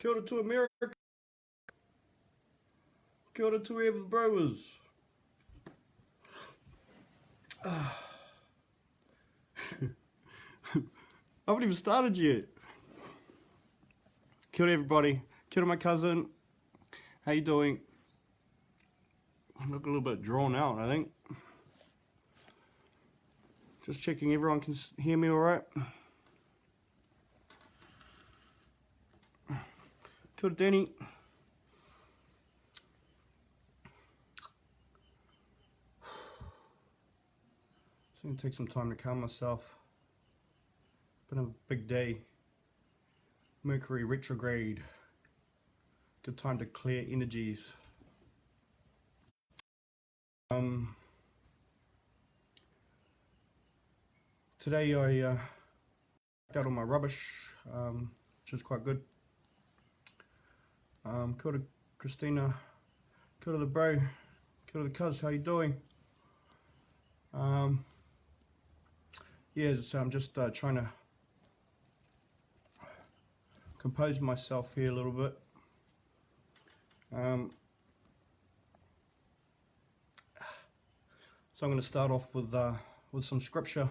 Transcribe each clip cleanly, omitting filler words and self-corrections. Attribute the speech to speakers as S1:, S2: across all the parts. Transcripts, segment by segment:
S1: Kia ora to America. Kia ora to Ever Brewers. I haven't even started yet. Kia ora everybody. Kia ora my cousin. How you doing? I look a little bit drawn out, I think. Just checking everyone can hear me alright. Kia ora Danny. It's going to take some time to calm myself. Been a big day. Mercury retrograde. Good time to clear energies. Today I packed out all my rubbish, which is quite good. Kia ora Christina, kia ora the bro, kia ora the cuz, how you doing? Yeah, so I'm just trying to compose myself here a little bit. So I'm going to start off with some scripture.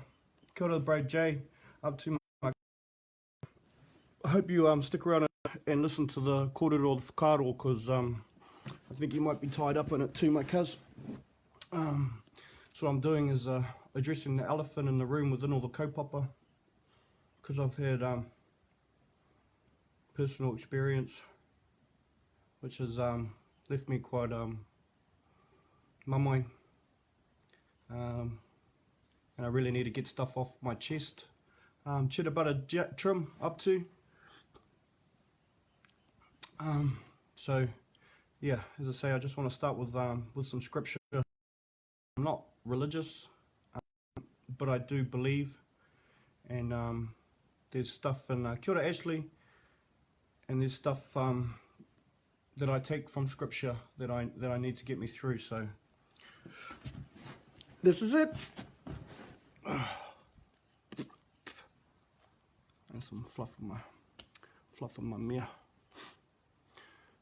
S1: Kia ora, bro Jay, up to my... I hope you stick around and listen to the kōrero or the whakaaro, because I think you might be tied up in it too, my cuz. So what I'm doing is addressing the elephant in the room within all the kaupapa, because I've had personal experience which has left me quite mamai. And I really need to get stuff off my chest. Cheddar butter trim up to. So yeah, as I say, I just want to start with some scripture. I'm not religious, but I do believe, and there's stuff in kia ora Ashley, and there's stuff that I take from scripture that I need to get me through. So this is it. And some fluff in my mirror.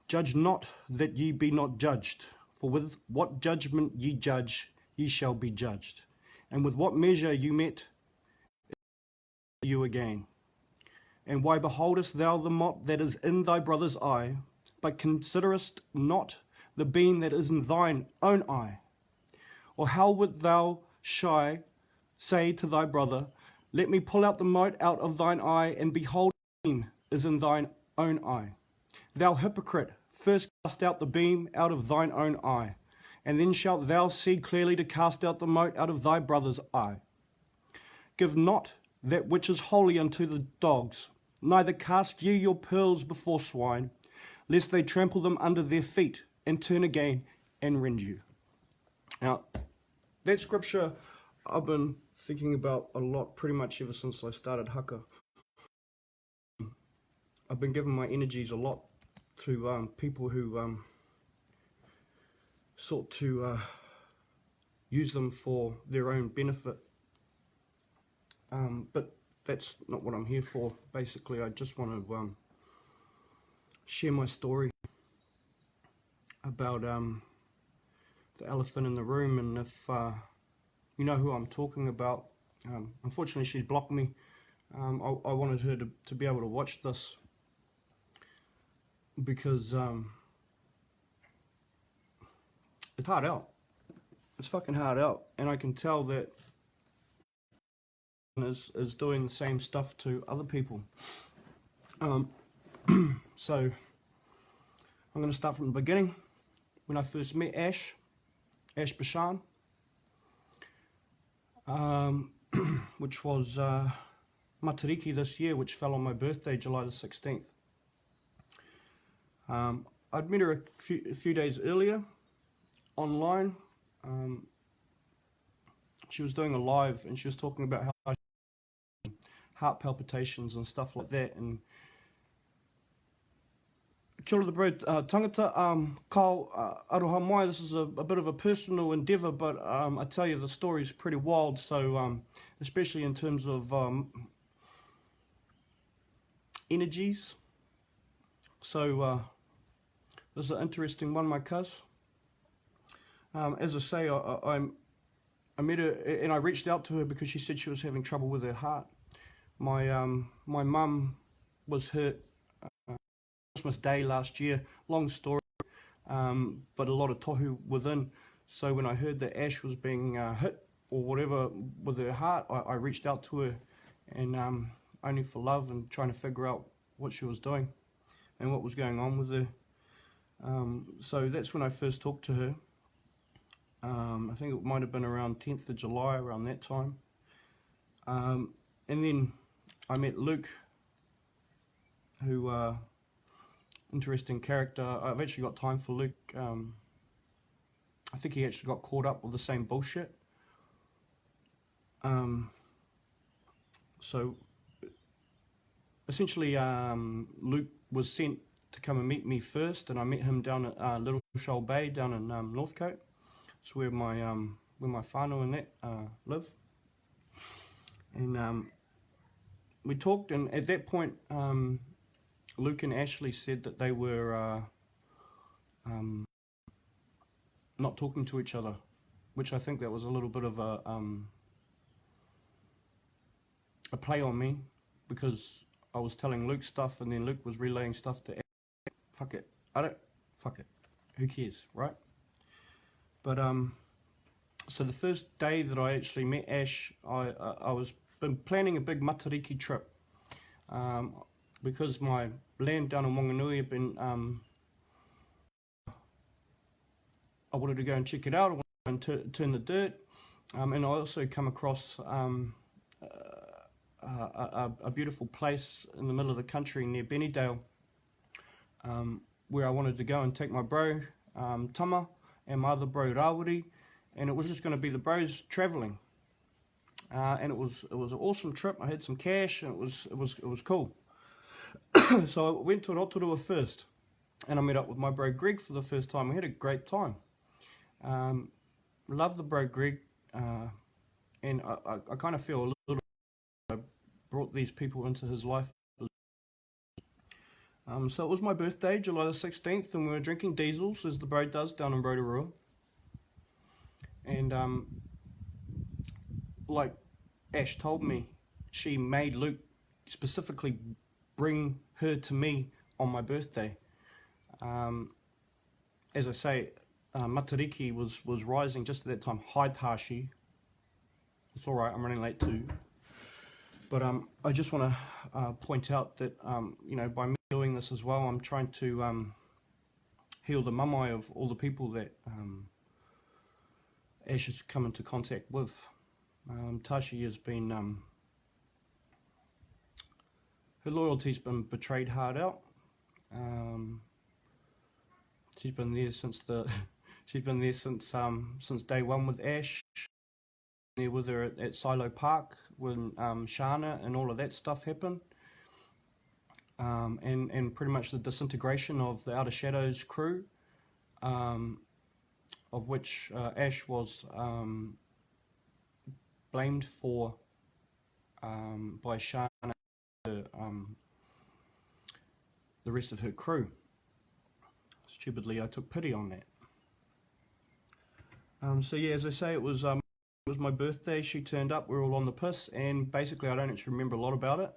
S1: Judge not that ye be not judged, for with what judgment ye judge, ye shall be judged, and with what measure you met, you again. And why beholdest thou the mote that is in thy brother's eye, but considerest not the beam that is in thine own eye? Or how wilt thou say to thy brother, let me pull out the mote out of thine eye, and behold, the beam is in thine own eye? Thou hypocrite, first cast out the beam out of thine own eye, and then shalt thou see clearly to cast out the mote out of thy brother's eye. Give not that which is holy unto the dogs, neither cast ye your pearls before swine, lest they trample them under their feet, and turn again and rend you. Now, that scripture I've been thinking about a lot, pretty much ever since I started haka. I've been giving my energies a lot to people who sought to use them for their own benefit. But that's not what I'm here for. Basically, I just want to share my story about the elephant in the room, and if you know who I'm talking about. Unfortunately, she's blocked me. I wanted her to be able to watch this, because it's hard out. It's fucking hard out, and I can tell that is doing the same stuff to other people. So I'm going to start from the beginning. When I first met Ash Bashan, which was Matariki this year, which fell on my birthday, July the 16th. I'd met her a few days earlier online. She was doing a live, and she was talking about how heart palpitations and stuff like that. And kia ora the bro, tangata, Kyle, aroha mai. This is a bit of a personal endeavour, but I tell you, the story is pretty wild. So especially in terms of energies, So this is an interesting one, my cuz. As I say, I met her and I reached out to her because she said she was having trouble with her heart. My mum was hurt Christmas Day last year. Long story, but a lot of tohu within. So when I heard that Ash was being hit or whatever with her heart, I reached out to her, and only for love and trying to figure out what she was doing and what was going on with her. So that's when I first talked to her. I think it might have been around 10th of July, around that time. And then I met Luke, who, interesting character. I've actually got time for Luke. I think he actually got caught up with the same bullshit. So essentially, Luke was sent to come and meet me first, and I met him down at Little Shoal Bay down in Northcote. It's where my whānau and that live. And we talked, and at that point, Luke and Ashley said that they were not talking to each other, which I think that was a little bit of a play on me, because I was telling Luke stuff and then Luke was relaying stuff to Ashley. Fuck it. Fuck it. Who cares, right? But so the first day that I actually met Ash, I was been planning a big Matariki trip, because my land down in Wanganui had been, I wanted to go and check it out. I wanted to turn the dirt, and I also come across a beautiful place in the middle of the country near Bennydale, where I wanted to go and take my bro Tama and my other bro Rawiri, and it was just going to be the bros travelling, and it was an awesome trip. I had some cash, and it was cool. So I went to Rotorua first, and I met up with my bro Greg for the first time. We had a great time. Love the bro Greg, and I kind of feel a little brought these people into his life. So it was my birthday, July the 16th, and we were drinking diesels, as the bro does down in Rotorua. And like Ash told me, she made Luke specifically bring her to me on my birthday. As I say, Matariki was rising just at that time. Hi Tashi. It's alright, I'm running late too. But I just want to point out that, you know, by me doing this as well, I'm trying to heal the mamai of all the people that Ash has come into contact with. Tashi has been, her loyalty's been betrayed hard out. She's been there since since day one with Ash. There with her at Silo Park when Shana and all of that stuff happened, and pretty much the disintegration of the Outer Shadows crew, of which Ash was blamed for by Shana, the rest of her crew. Stupidly, I took pity on that. So yeah, as I say, it was my birthday. She turned up. We were all on the piss, and basically, I don't actually remember a lot about it.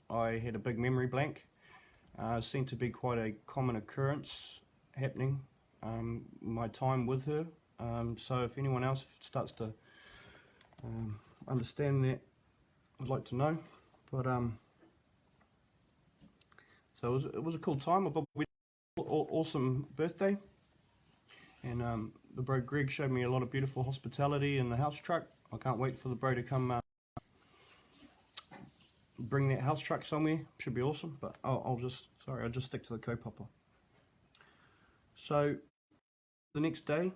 S1: I had a big memory blank. Seemed to be quite a common occurrence happening. My time with her. So if anyone else starts to understand that, I'd like to know. But so it was a cool time. Awesome birthday, and the bro Greg showed me a lot of beautiful hospitality in the house truck. I can't wait for the bro to come bring that house truck somewhere. Should be awesome. But I'll just stick to the kaupapa. So the next day,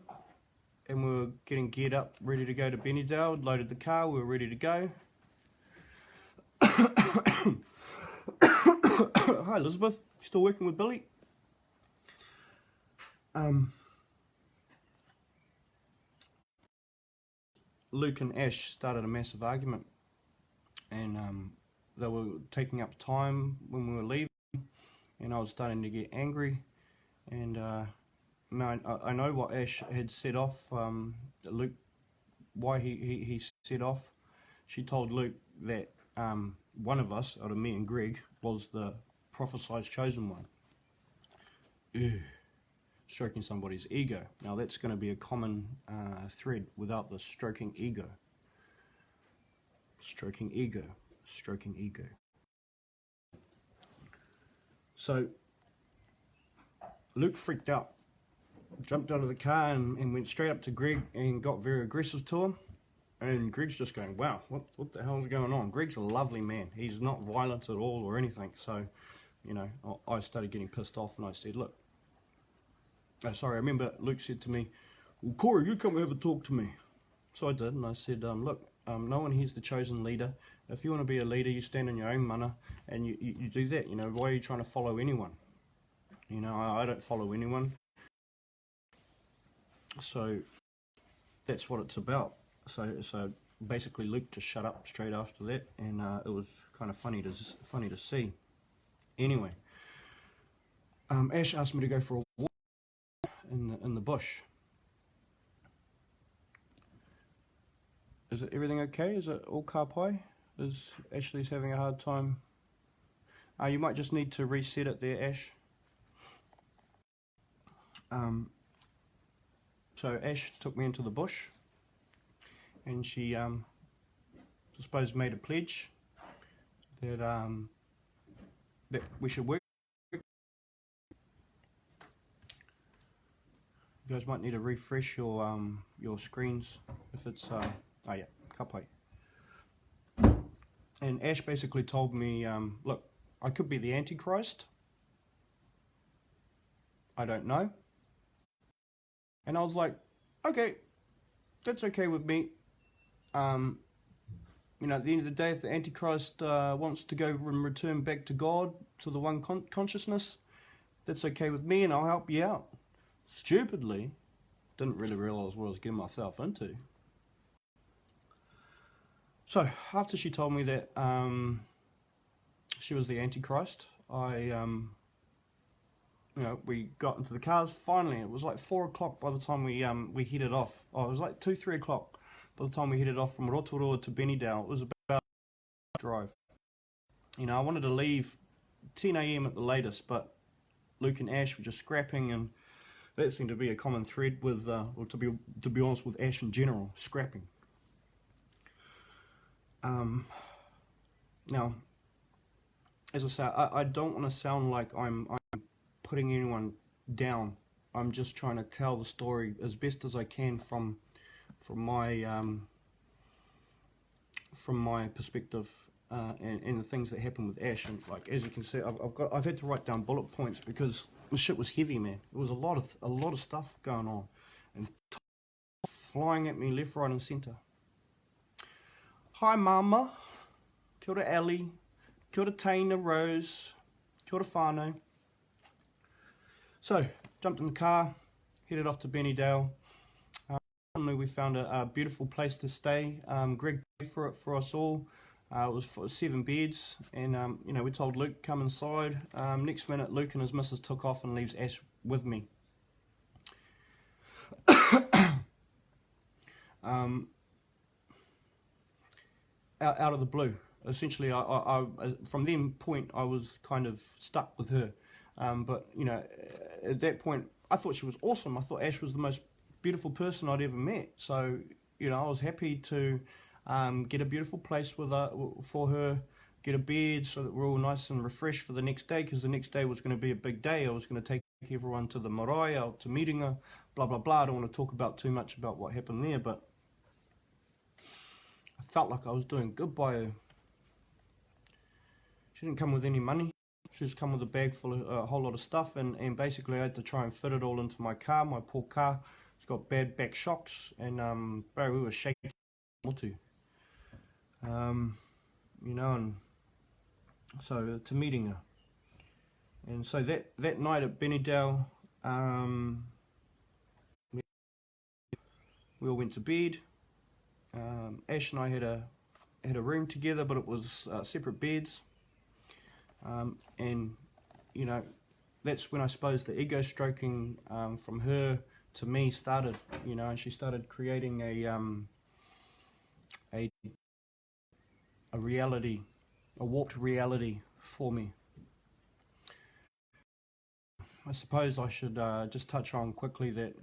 S1: and we were getting geared up, ready to go to Bennydale. Loaded the car. We were ready to go. Hi Elizabeth, still working with Billy? Luke and Ash started a massive argument, and they were taking up time when we were leaving, and I was starting to get angry. And I know what Ash had set off, Luke, why he set off. She told Luke that one of us, out of me and Greg, was the prophesied chosen one. Ugh. Stroking somebody's ego. Now that's going to be a common thread without the stroking ego. Stroking ego. Stroking ego. So Luke freaked out, jumped out of the car and went straight up to Greg and got very aggressive to him. And Greg's just going, wow, what the hell is going on? Greg's a lovely man. He's not violent at all or anything. So, you know, I started getting pissed off and I said, look, sorry, I remember Luke said to me, well, Corey, you come have a talk to me. So I did, and I said, look, no one here's the chosen leader. If you want to be a leader, you stand on your own mana, and you do that. You know, why are you trying to follow anyone? You know, I don't follow anyone. So that's what it's about. So basically Luke just shut up straight after that, and it was kind of funny to see. Anyway, Ash asked me to go for a walk in the bush. Is everything okay? Is it all ka pai? Is Ashley's having a hard time? You might just need to reset it there, Ash. So Ash took me into the bush, and she, I suppose, made a pledge that that we should work. You guys might need to refresh your screens if it's oh yeah, ka pai. And Ash basically told me, look, I could be the Antichrist. I don't know. And I was like, okay, that's okay with me. You know, at the end of the day, if the Antichrist wants to go and return back to God, to the one consciousness, that's okay with me, and I'll help you out. Stupidly, didn't really realise what I was getting myself into. So, after she told me that she was the Antichrist, you know, we got into the cars. Finally, it was like 4 o'clock by the time we headed off. Oh, it was like 2-3 o'clock by the time we headed off from Rotorua to Benidorm. It was about a drive. You know, I wanted to leave 10 a.m. at the latest, but Luke and Ash were just scrapping, and that seemed to be a common thread with, or to be honest, with Ash in general, scrapping. Now, as I say, I don't want to sound like I'm putting anyone down. I'm just trying to tell the story as best as I can from my perspective, and the things that happened with Ash. And like, as you can see, I've had to write down bullet points because the shit was heavy, man. It was a lot of stuff going on, and flying at me left, right, and centre. Hi, Mama. Kia ora, Ellie. Kia ora, Taina, Rose. Kia ora, whānau. So, jumped in the car, headed off to Benidorm. We found a beautiful place to stay. Greg paid for it for us all. It was for 7 beds, and you know, we told Luke come inside. Next minute, Luke and his missus took off and leaves Ash with me. Out of the blue. Essentially, I from that point I was kind of stuck with her. But you know, at that point, I thought she was awesome. I thought Ash was the most beautiful person I'd ever met. So you know, I was happy to get a beautiful place for her, get a bed so that we're all nice and refreshed for the next day, because the next day was going to be a big day. I was going to take everyone to the marae, out to Miringa, blah blah blah. I don't want to talk about too much about what happened there, but I felt like I was doing good by her. She didn't come with any money. She just come with a bag full of a whole lot of stuff, and basically I had to try and fit it all into my car, my poor car. It's got bad back shocks, and bro, we were shaking to. You know, and so to Miringa. And so that night at Benidorm, we all went to bed. Ash and I had a room together, but it was separate beds. And you know, that's when I suppose the ego stroking from her to me started, you know, and she started creating a reality, a warped reality for me. I suppose I should just touch on quickly that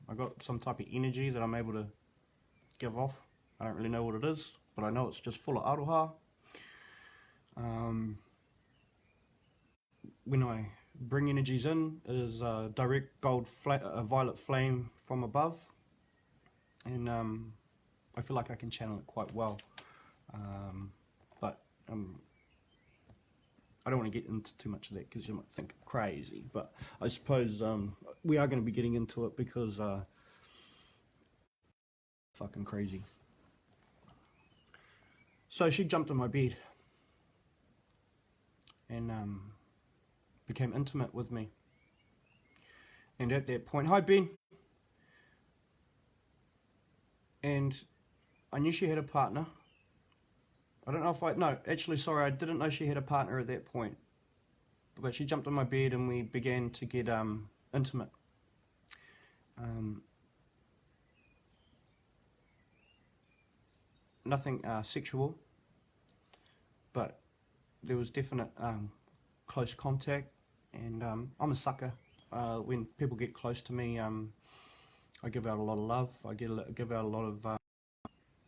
S1: I got some type of energy that I'm able to give off. I don't really know what it is, but I know it's just full of aroha. When I bring energies in, it is a direct violet flame from above, and I feel like I can channel it quite well. But I don't want to get into too much of that because you might think I'm crazy. But I suppose we are going to be getting into it because fucking crazy. So she jumped on my bed and became intimate with me. And at that point, hi Ben. And I knew she had a partner. I don't know if no, actually, sorry, I didn't know she had a partner at that point. But she jumped on my bed and we began to get intimate. Nothing sexual, but there was definite close contact, and I'm a sucker. When people get close to me, I give out a lot of love. I give out a lot of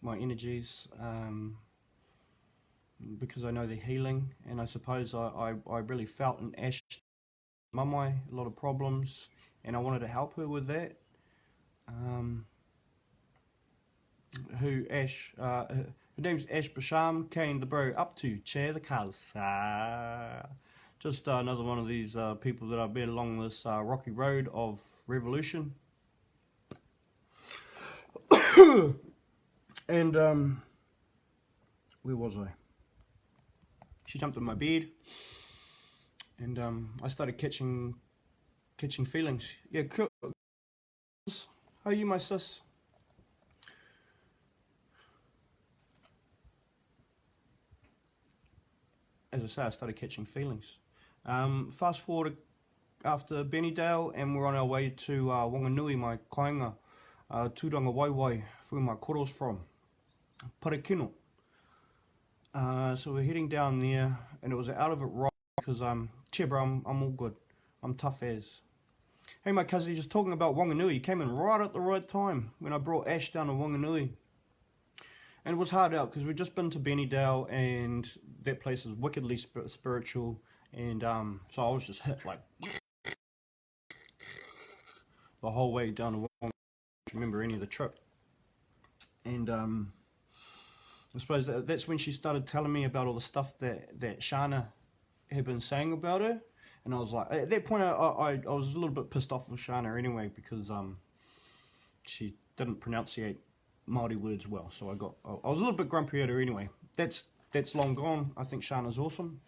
S1: my energies because I know they're healing, and I suppose I really felt in Ash Mamai a lot of problems, and I wanted to help her with that. Her name's Ash Basham, Kane the bro, up to chair the cuz. Just another one of these people that I've been along this rocky road of revolution. And where was I? She jumped on my bed, and I started catching feelings. Yeah, cool. How are you, my sis? As I say, I started catching feelings. Fast forward after Bennydale, and we're on our way to Wanganui, my kāinga, Tūranga Waiwai, where my koro's from, Parekino. So we're heading down there, and it was out of it right because cheer bro, I'm all good. I'm tough as. Hey my cousin, just talking about Wanganui, you came in right at the right time when I brought Ash down to Wanganui. And it was hard out because we'd just been to Bennydale, and that place is wickedly spiritual, and so I was just hit like the whole way down to Wanganui. I don't remember any of the trip. And I suppose that's when she started telling me about all the stuff that Shana had been saying about her, and I was like, at that point I was a little bit pissed off with Shana anyway because she didn't pronunciate Māori words well, so I was a little bit grumpy at her anyway. That's long gone. I think Shana's awesome.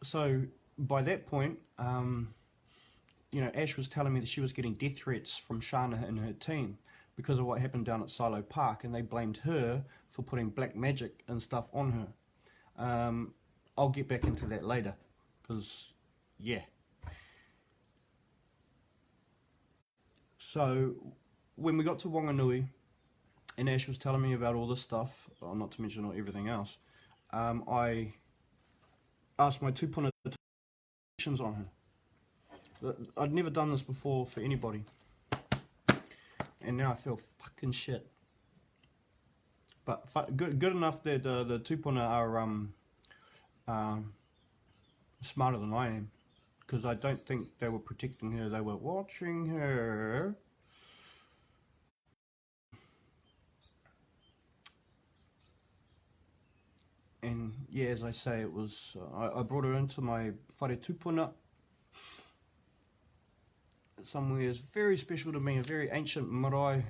S1: So by that point, you know, Ash was telling me that she was getting death threats from Shana and her team because of what happened down at Silo Park, and they blamed her for putting black magic and stuff on her. I'll get back into that later, because, yeah. So, when we got to Wanganui, and Ash was telling me about all this stuff, well, not to mention everything else, I asked my tupuna questions on her. I'd never done this before for anybody, and now I feel fucking shit. But good enough that the tupuna are smarter than I am, because I don't think they were protecting her, they were watching her. And yeah, as I say, it was I brought her into my whare tupuna, somewhere very special to me, a very ancient marae.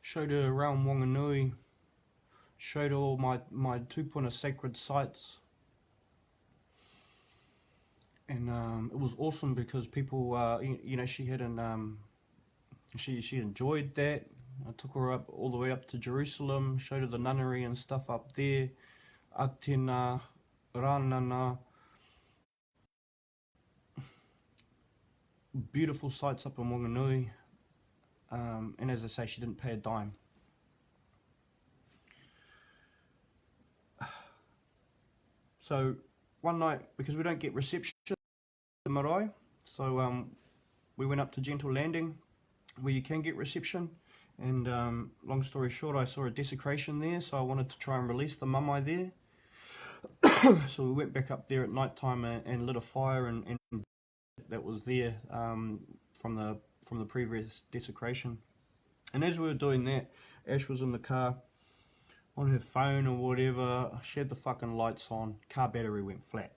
S1: Showed her around Wanganui, showed her all my tupuna sacred sites. And it was awesome because people, you know, she enjoyed that. I took her up all the way up to Jerusalem, showed her the nunnery and stuff up there, Aktena, Ranana, beautiful sights up in Wanganui, and as I say, she didn't pay a dime. So one night, because we don't get reception at the marae, so we went up to Gentle Landing, where you can get reception, and long story short, I saw a desecration there, so I wanted to try and release the mamae there. So we went back up there at night time and lit a fire and that was there from the previous desecration. And as we were doing that, Ash was in the car on her phone or whatever. She had the fucking lights on. Car battery went flat.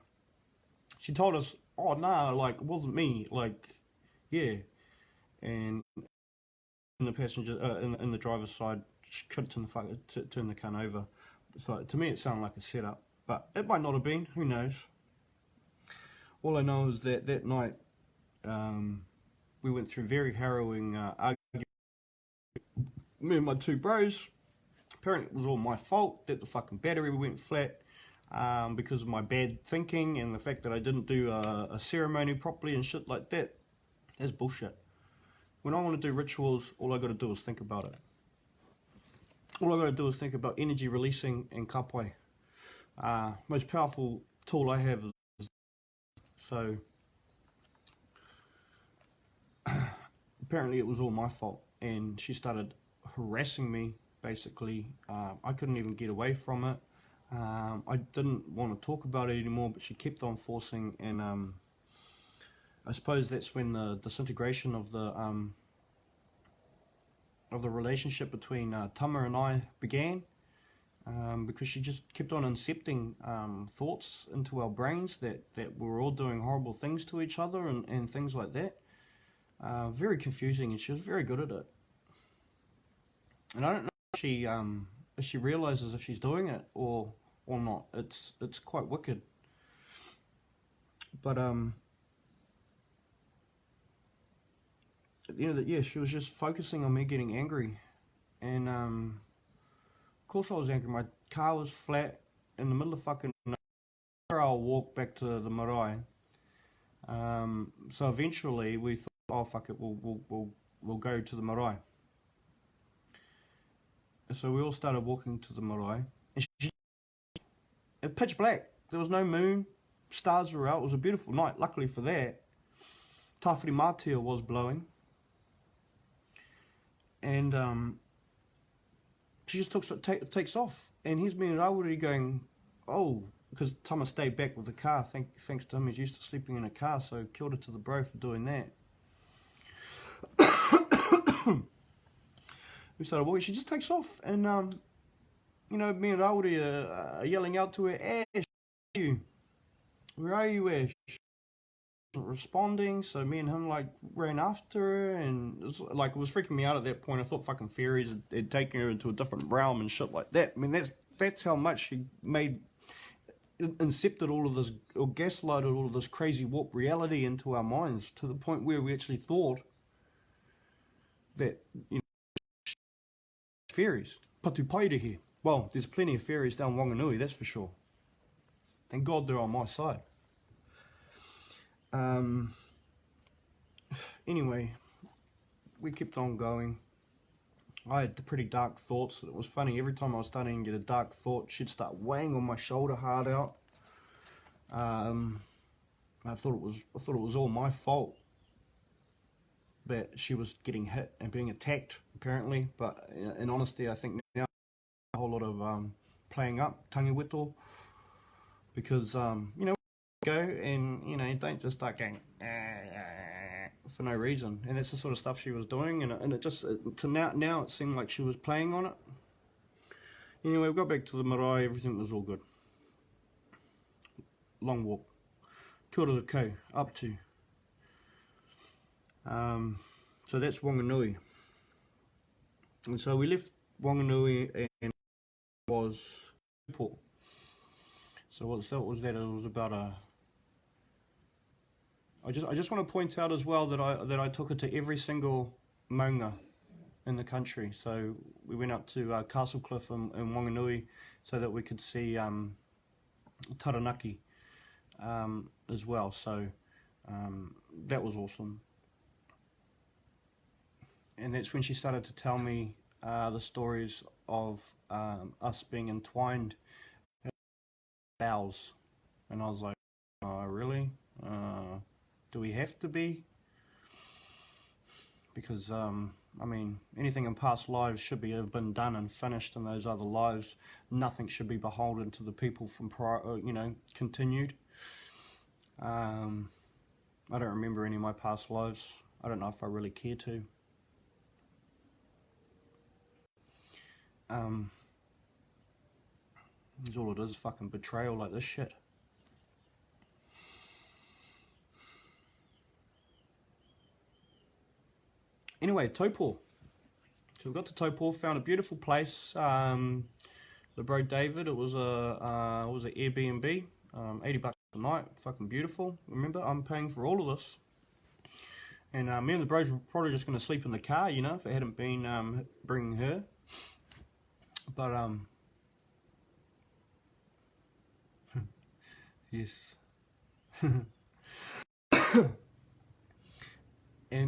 S1: She told us, "Oh no, like it wasn't me." Like, yeah. And in the passenger, in the driver's side, she couldn't turn the car over. So to me, it sounded like a setup, but it might not have been. Who knows? All I know is that that night, we went through very harrowing arguments. Me and my two bros. Apparently, it was all my fault that the fucking battery went flat because of my bad thinking and the fact that I didn't do a ceremony properly and shit like that. That's bullshit. When I want to do rituals, all I got to do is think about it. All I got to do is think about energy releasing and kapai. Most powerful tool I have is so. Apparently, it was all my fault, and she started harassing me. Basically, I couldn't even get away from it. I didn't want to talk about it anymore, but she kept on forcing, and I suppose that's when the disintegration of the relationship between Tama and I began, because she just kept on incepting thoughts into our brains that we were all doing horrible things to each other and things like that. Very confusing, and she was very good at it. And I don't know if she realizes if she's doing it or not. It's quite wicked. But at the end of the she was just focusing on me getting angry, and of course I was angry. My car was flat in the middle of fucking nowhere. I'll walk back to the marae. So eventually we thought, oh fuck it, we'll go to the marae. So we all started walking to the marae, and it pitch black. There was no moon, stars were out. It was a beautiful night. Luckily for that, Tawhiri Mātia was blowing, and she just takes off. And here's me and Rawiri going, oh, because Tama stayed back with the car. Thanks to him, he's used to sleeping in a car. So kia ora to the bro for doing that. We started walking. She just takes off, and me and Rawiri are yelling out to her, Ash, where are you, Ash? She wasn't responding, so me and him like ran after her, and it was freaking me out at that point. I thought fucking fairies had taken her into a different realm and shit like that. I mean, that's how much she incepted all of this, or gaslighted all of this crazy warped reality into our minds, to the point where we actually thought that, fairies, patu pairihi. Well, there's plenty of fairies down Wanganui, that's for sure. Thank God they're on my side. Anyway, we kept on going. I had pretty dark thoughts. It was funny, every time I was starting to get a dark thought, she'd start weighing on my shoulder hard out. I thought it was all my fault that she was getting hit and being attacked, apparently. But in honesty, I think now a whole lot of playing up, tangi wito, because go and don't just start going for no reason. And that's the sort of stuff she was doing, and it just now it seemed like she was playing on it. Anyway, we got back to the marae, everything was all good. Long walk, kia ora kau, up to. So that's Wanganui. And so we left Wanganui and was Port. So what was that? It was about I just want to point out as well that I took her to every single maunga in the country. So we went up to Castle Cliff in Wanganui so that we could see Taranaki as well. So that was awesome. And that's when she started to tell me the stories of us being entwined vows. And I was like, oh, really? Do we have to be? Because, I mean, anything in past lives should have been done and finished in those other lives. Nothing should be beholden to the people from prior, continued. I don't remember any of my past lives. I don't know if I really care to. That's all it is, fucking betrayal like this shit. Anyway, Taupo. So we got to Taupo, found a beautiful place. The bro David, it was an Airbnb, $80 a night, fucking beautiful. Remember, I'm paying for all of this. And me and the bros were probably just going to sleep in the car, you know, if it hadn't been bringing her. But, yes. And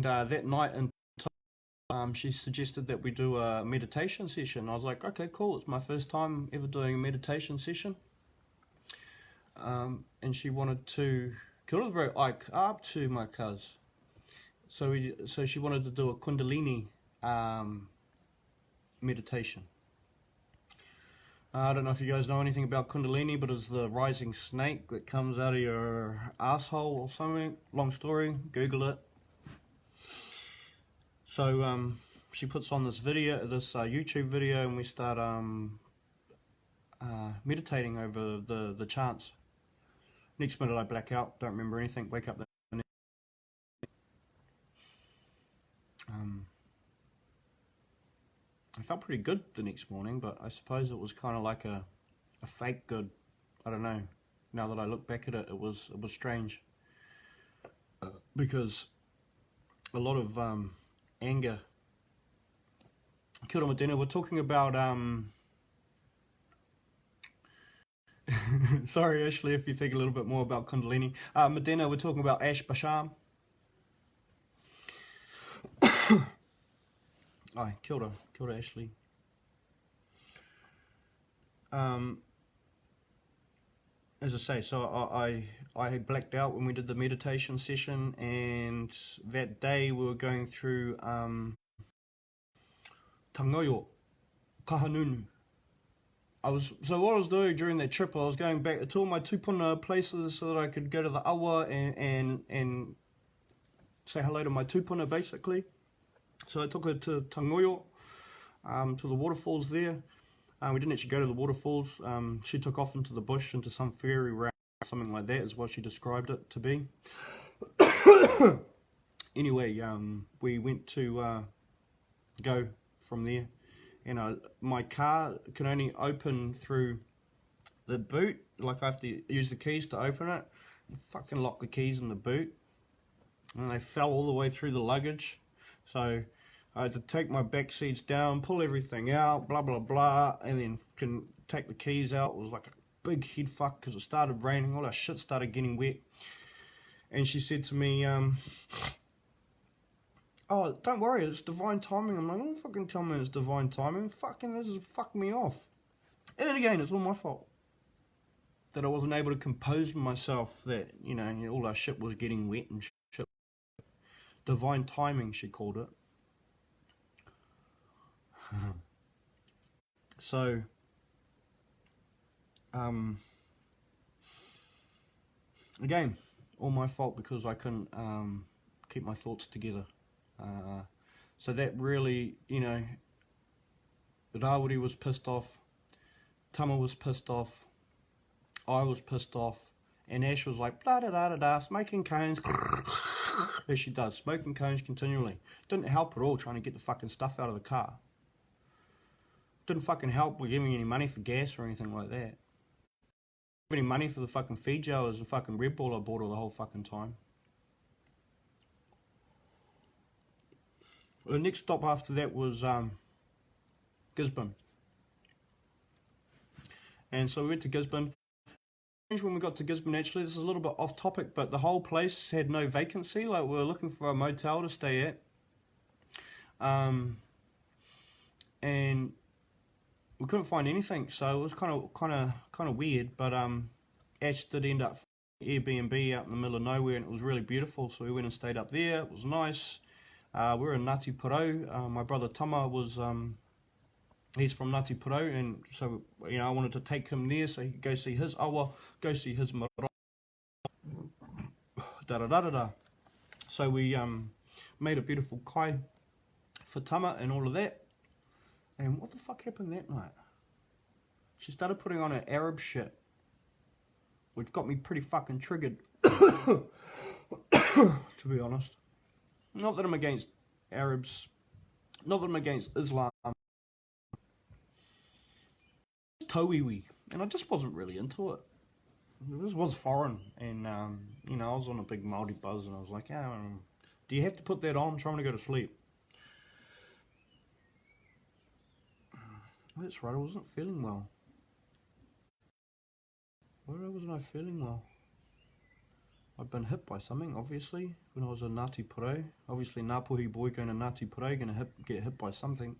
S1: that night, she suggested that we do a meditation session. I was like, okay, cool. It's my first time ever doing a meditation session. And she wanted to bro Ike up to my cuz. So she wanted to do a Kundalini meditation. I don't know if you guys know anything about Kundalini, but it's the rising snake that comes out of your asshole or something. Long story, Google it. So she puts on this YouTube video, and we start meditating over the chants. Next minute I black out, don't remember anything, wake up. I felt pretty good the next morning, but I suppose it was kind of like a fake good. I don't know. Now that I look back at it, it was strange because a lot of anger. Kia ora Medina, we're talking about sorry Ashley if you think a little bit more about Kundalini. Medina, we're talking about Ash Basham. Aye, kia ora Ashley. As I say, so I had blacked out when we did the meditation session, and that day we were going through Tangoyo, Kahanunu. So what I was doing during that trip, I was going back to all my tupuna places so that I could go to the awa and say hello to my tupuna, basically. So I took her to Tangoyo, to the waterfalls there. We didn't actually go to the waterfalls. She took off into the bush, into some fairy route, something like that is what she described it to be. Anyway, we went to go from there. And my car can only open through the boot. Like I have to use the keys to open it. I fucking locked the keys in the boot. And they fell all the way through the luggage. So I had to take my back seats down, pull everything out, blah, blah, blah. And then can take the keys out. It was like a big head fuck because it started raining. All our shit started getting wet. And she said to me, oh, don't worry, it's divine timing. I'm like, don't fucking tell me it's divine timing. Fucking, this is fucking me off. And then again, it's all my fault. That I wasn't able to compose myself, that, you know, all our shit was getting wet and shit. Divine timing, she called it. So, again, all my fault because I couldn't keep my thoughts together. So that really, you know, Rawiri was pissed off, Tama was pissed off, I was pissed off, and Ash was like, blah, da, da, da, da, smoking cones, as she does, smoking cones continually. Didn't help at all trying to get the fucking stuff out of the car. Didn't fucking help with giving me any money for gas or anything like that. Any money for the fucking feed jar as the fucking Red Bull I bought her the whole fucking time. The next stop after that was Gisborne. And so we went to Gisborne. When we got to Gisborne, actually, this is a little bit off topic, but the whole place had no vacancy. Like, we were looking for a motel to stay at. And we couldn't find anything, so it was kind of weird. But Ash did end up Airbnb out in the middle of nowhere, and it was really beautiful. So we went and stayed up there. It was nice. We were in Ngāti Porou. My brother Tama was he's from Ngāti Porou, and so I wanted to take him there so he could go see his awa, go see his marae. Da da da da da. So we made a beautiful kai for Tama and all of that. And what the fuck happened that night? She started putting on her Arab shit, which got me pretty fucking triggered, to be honest. Not that I'm against Arabs, not that I'm against Islam. Tauiwi, and I just wasn't really into it. This was foreign, and I was on a big Māori buzz, and I was like, do you have to put that on? I'm trying to go to sleep. That's right, I wasn't feeling well. Why wasn't I feeling well? I'd been hit by something, obviously, when I was in Ngāti Porou. Obviously, Ngāpuhi boy going to Ngāti Porou, going to get hit by something.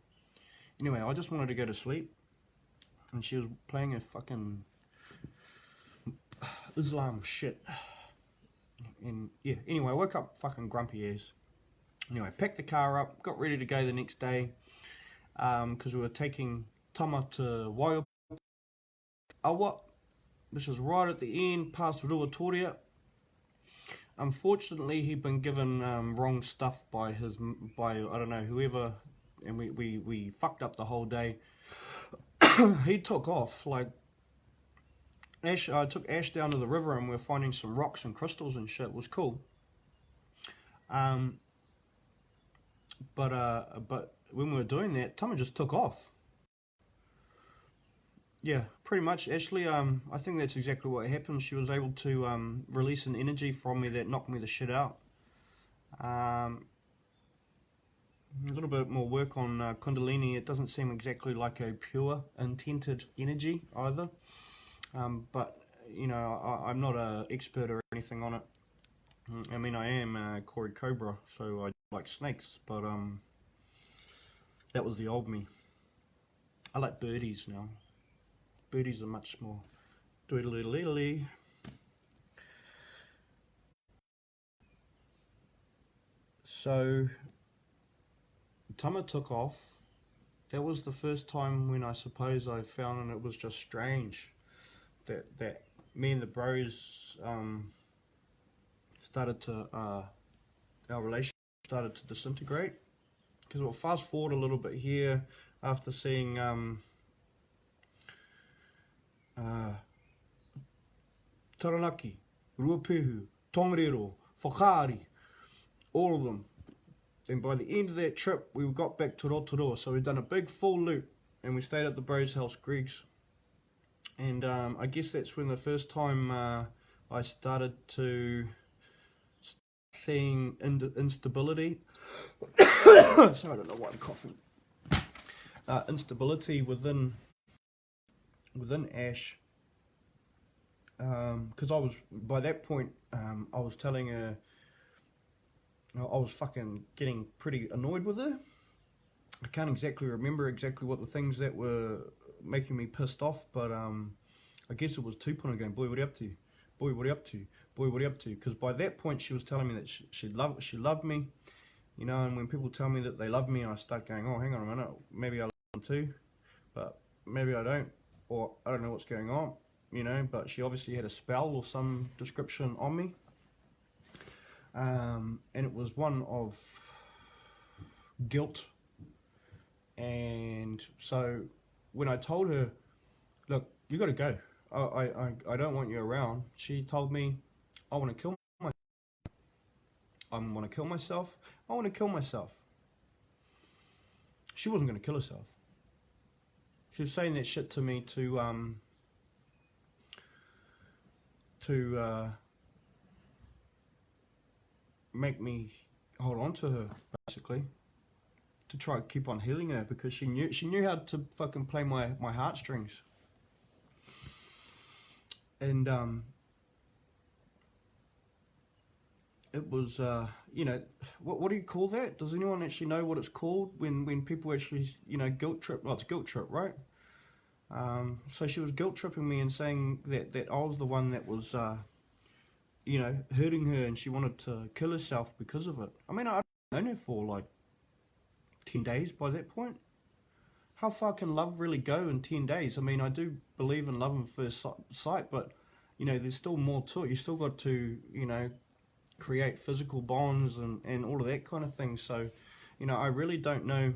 S1: Anyway, I just wanted to go to sleep, and she was playing her fucking Islam shit. And yeah, anyway, I woke up fucking grumpy ass. Anyway, packed the car up, got ready to go the next day, because we were taking Tama to Waiapu Awa, which is right at the end, past Ruatoria. Unfortunately, he'd been given wrong stuff by I don't know, whoever, and we fucked up the whole day. He took off, like, I took Ash down to the river, and we were finding some rocks and crystals and shit. It was cool. But when we were doing that, Tama just took off. Yeah, pretty much, Ashley. I think that's exactly what happened. She was able to release an energy from me that knocked me the shit out. A little bit more work on Kundalini. It doesn't seem exactly like a pure, intended energy either. But, I'm not an expert or anything on it. I mean, I am a Kori Cobra, so I like snakes, but that was the old me. I like birdies now. Birdies are much more doodly. So Tama took off. That was the first time when I suppose I found, and it was just strange, that me and the bros started to our relationship started to disintegrate. Because we'll fast forward a little bit here after seeing Taranaki, Ruapehu, Tongariro, Whakaari, all of them. And by the end of that trip, we got back to Rotorua. So we'd done a big full loop, and we stayed at the bros' house, Greg's. And I guess that's when the first time I started to seeing instability. Sorry, I don't know why I'm coughing. Instability within Ash. Because I was, by that point, I was telling her, I was fucking getting pretty annoyed with her. I can't exactly remember what the things that were making me pissed off, but I guess it was Tupuna going, boy, what are you up to? Boy, what are you up to? Boy, what are you up to? Because by that point she was telling me that she loved me, and when people tell me that they love me, I start going, oh, hang on a minute, maybe I love them too, but maybe I don't, or I don't know what's going on, but she obviously had a spell or some description on me. And it was one of guilt. And so when I told her, look, you got to go, I don't want you around, she told me, I want to kill myself. I want to kill myself. I want to kill myself. She wasn't going to kill herself. She was saying that shit to me to make me hold on to her, basically. to try to keep on healing her, because she knew how to fucking play my heartstrings. And it was you know, what do you call that? Does anyone actually know what it's called when people actually, you know, guilt trip? Well, it's guilt trip, right? So she was guilt tripping me and saying that I was the one that was you know, hurting her, and she wanted to kill herself because of it. I mean, I'd known her for like 10 days by that point. How far can love really go in 10 days? I mean, I do believe in love at first sight, but, you know, there's still more to it. You still got to, you know, create physical bonds and all of that kind of thing. So, you know, I really don't know.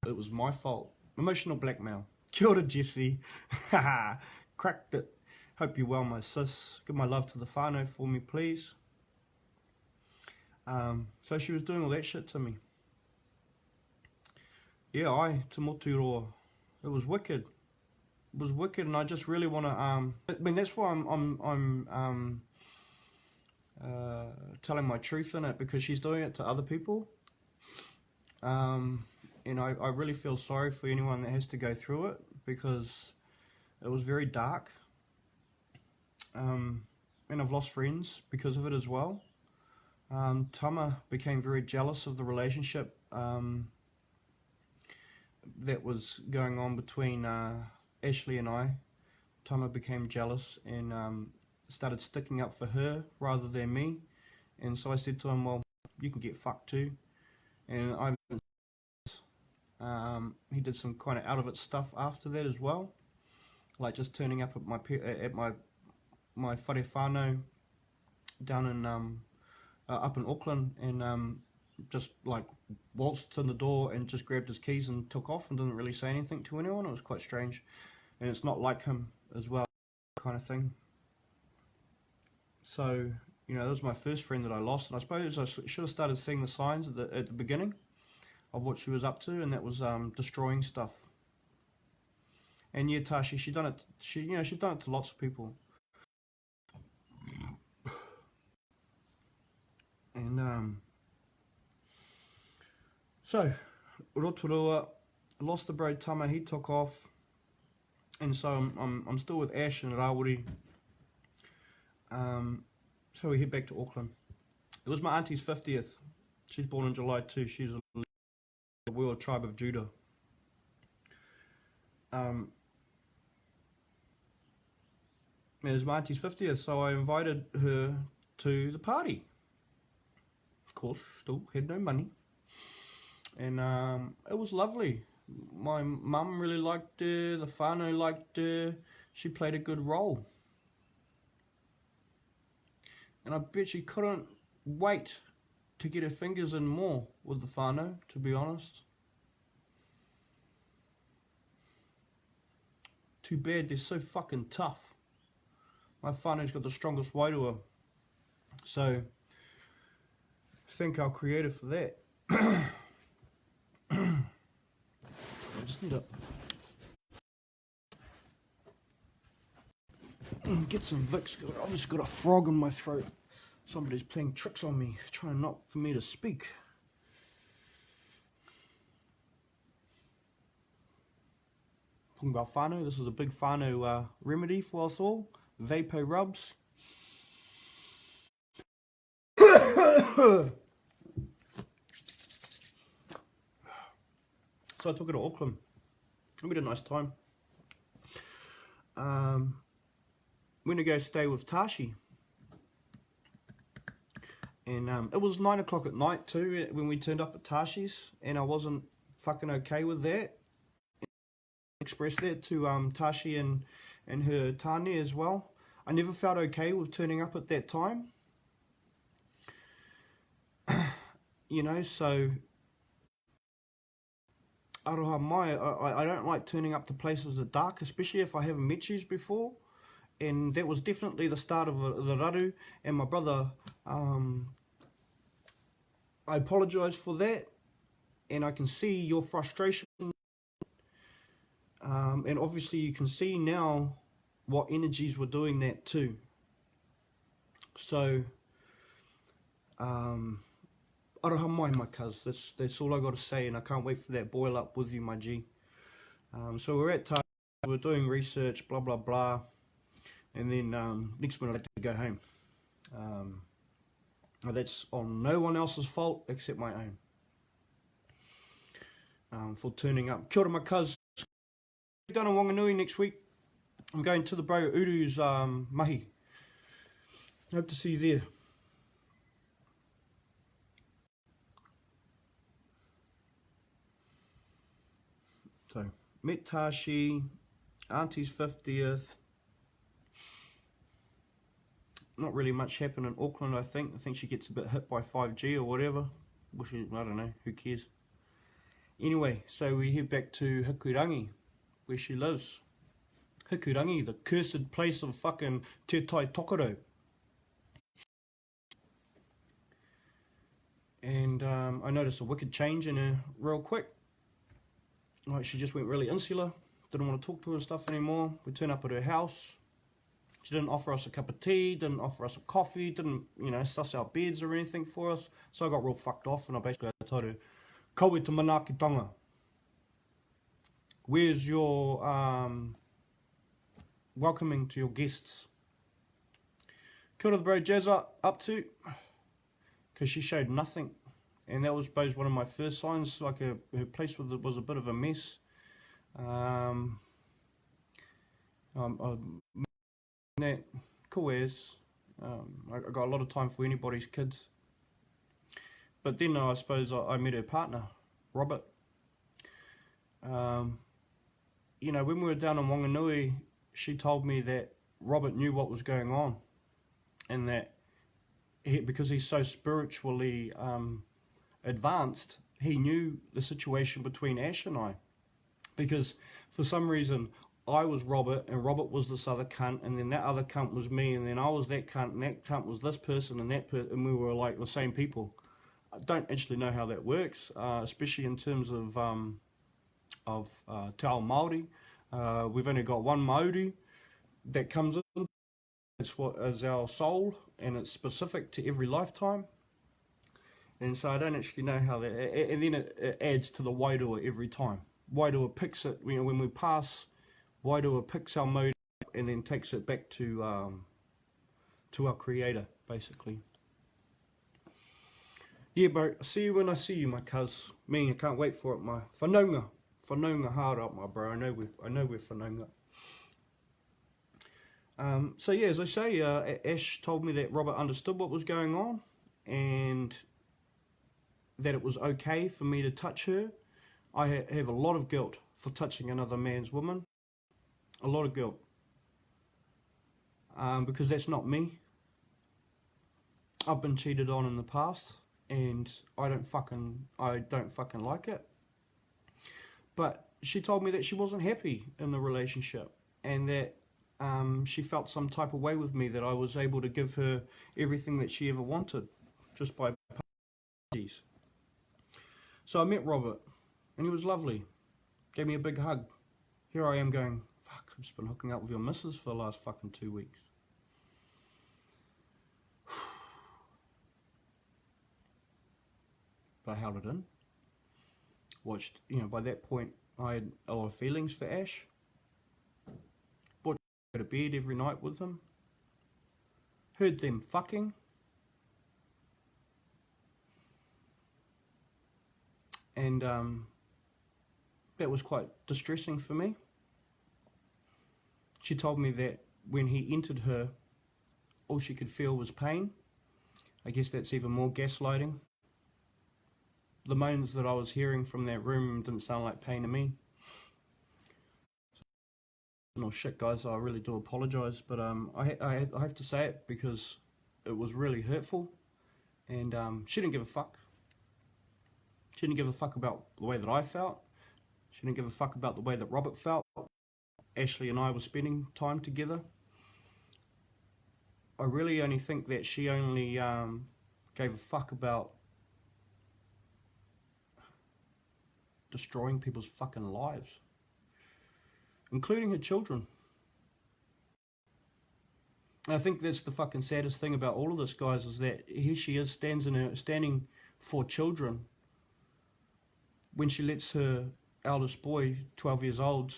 S1: It was my fault. Emotional blackmail. Kia ora, Jesse. Cracked it. Hope you're well, my sis. Give my love to the whānau for me, please. So she was doing all that shit to me. Yeah, te moturoa. It was wicked. It was wicked, and I just really want to. I mean, that's why I'm telling my truth in it, because she's doing it to other people. And I really feel sorry for anyone that has to go through it, because it was very dark. And I've lost friends because of it as well. Tama became very jealous of the relationship that was going on between Ashley and I. Tama became jealous and started sticking up for her rather than me. And so I said to him, well, you can get fucked too. And he did some kind of out of it stuff after that as well, like just turning up at my whare whānau down in up in Auckland, and just like waltzed in the door and just grabbed his keys and took off and didn't really say anything to anyone. It was quite strange, and it's not like him as well, kind of thing. So, you know, that was my first friend that I lost, and I suppose I should have started seeing the signs at the beginning of what she was up to, and that was destroying stuff. And yeah, Tashi, she's done it to lots of people. And so Rotorua, lost the bro Tama, he took off, and so I'm still with Ash and Rawiri. So we head back to Auckland. It was my auntie's 50th. She's born in July too. She's a World Tribe of Judah. It was my auntie's 50th, so I invited her to the party. Of course, still had no money. And it was lovely. My mum really liked her, the whānau liked her. She played a good role. And I bet she couldn't wait to get her fingers in more with the whānau, to be honest. Too bad they're so fucking tough. My whānau's got the strongest wairua. So, thank our creator for that. I just need to get some Vicks. I've just got a frog in my throat. Somebody's playing tricks on me, trying not for me to speak. Talking about whānau, this is a big whānau remedy for us all. Vapo rubs. So I took it to Auckland. We had a nice time. Went to go stay with Tashi. And it was 9 o'clock at night too when we turned up at Tashi's, and I wasn't fucking okay with that. Expressed that to Tashi and her Tane as well. I never felt okay with turning up at that time. You know, so aroha mai, I don't like turning up to places that are dark, especially if I haven't met you before. And that was definitely the start of the raru. And my brother, I apologise for that, and I can see your frustration. And obviously you can see now what energies were doing that too. So, aroha Araha mai, my cuz. That's all I got to say, and I can't wait for that boil up with you, my G. So we're at Taha, we're doing research, blah blah blah, and then next minute I had to go home. That's on no one else's fault except my own. For turning up. Kia ora, my cuz. Down in Wanganui next week. I'm going to the bro Uru's mahi. Hope to see you there. So, met Tashi, Auntie's 50th. Not really much happened in Auckland, I think. I think she gets a bit hit by 5G or whatever. Which is, I don't know, who cares. Anyway, so we head back to Hikurangi, where she lives. Hikurangi, the cursed place of fucking Te Tai Tokoro. And I noticed a wicked change in her real quick. Like, she just went really insular, didn't want to talk to her and stuff anymore. We turn up at her house. She didn't offer us a cup of tea, didn't offer us a coffee, didn't, you know, suss out beds or anything for us. So I got real fucked off, and I basically told her, "Kaui te manaakitanga. Where's your welcoming to your guests?" Kia ora, the bro Jazza up to? Because she showed nothing. And that was, I suppose, one of my first signs. Like, her place was a bit of a mess. That cool as I got a lot of time for anybody's kids. But then I suppose I met her partner, Robert. You know, when we were down in Wanganui, she told me that Robert knew what was going on, and that because he's so spiritually advanced, he knew the situation between Ash and I. Because for some reason, I was Robert, and Robert was this other cunt, and then that other cunt was me, and then I was that cunt, and that cunt was this person, and that person, and we were like the same people. I don't actually know how that works, especially in terms of Te Ao Māori. We've only got one Māori that comes in. It's what is our soul, and it's specific to every lifetime. And so I don't actually know how that, and then it adds to the Wairua every time. Wairua picks it, you know, when we pass, Wairua picks our mode and then takes it back to our creator, basically. Yeah, bro, see you when I see you, my cuz. Me, I can't wait for it, my whanaunga. Whanaunga hard up, my bro. I know we're whanaunga. So yeah, as I say, Ash told me that Robert understood what was going on, and that it was okay for me to touch her. I have a lot of guilt for touching another man's woman. A lot of guilt. Because that's not me. I've been cheated on in the past, and I don't fucking like it. But she told me that she wasn't happy in the relationship, and that she felt some type of way with me, that I was able to give her everything that she ever wanted just by parties. So I met Robert, and he was lovely. Gave me a big hug. Here I am going, fuck, I've just been hooking up with your missus for the last fucking 2 weeks. But I held it in. Watched, you know, by that point, I had a lot of feelings for Ash. Brought her to bed every night with him. Heard them fucking. And that was quite distressing for me. She told me that when he entered her, all she could feel was pain. I guess that's even more gaslighting. The moans that I was hearing from that room didn't sound like pain to me. No shit, guys, I really do apologise, but I have to say it because it was really hurtful, and she didn't give a fuck. She didn't give a fuck about the way that I felt. She didn't give a fuck about the way that Robert felt. Ashley and I were spending time together. I really only think that she only gave a fuck about destroying people's fucking lives, including her children. And I think that's the fucking saddest thing about all of this, guys, is that here she is standing for children when she lets her eldest boy, 12 years old,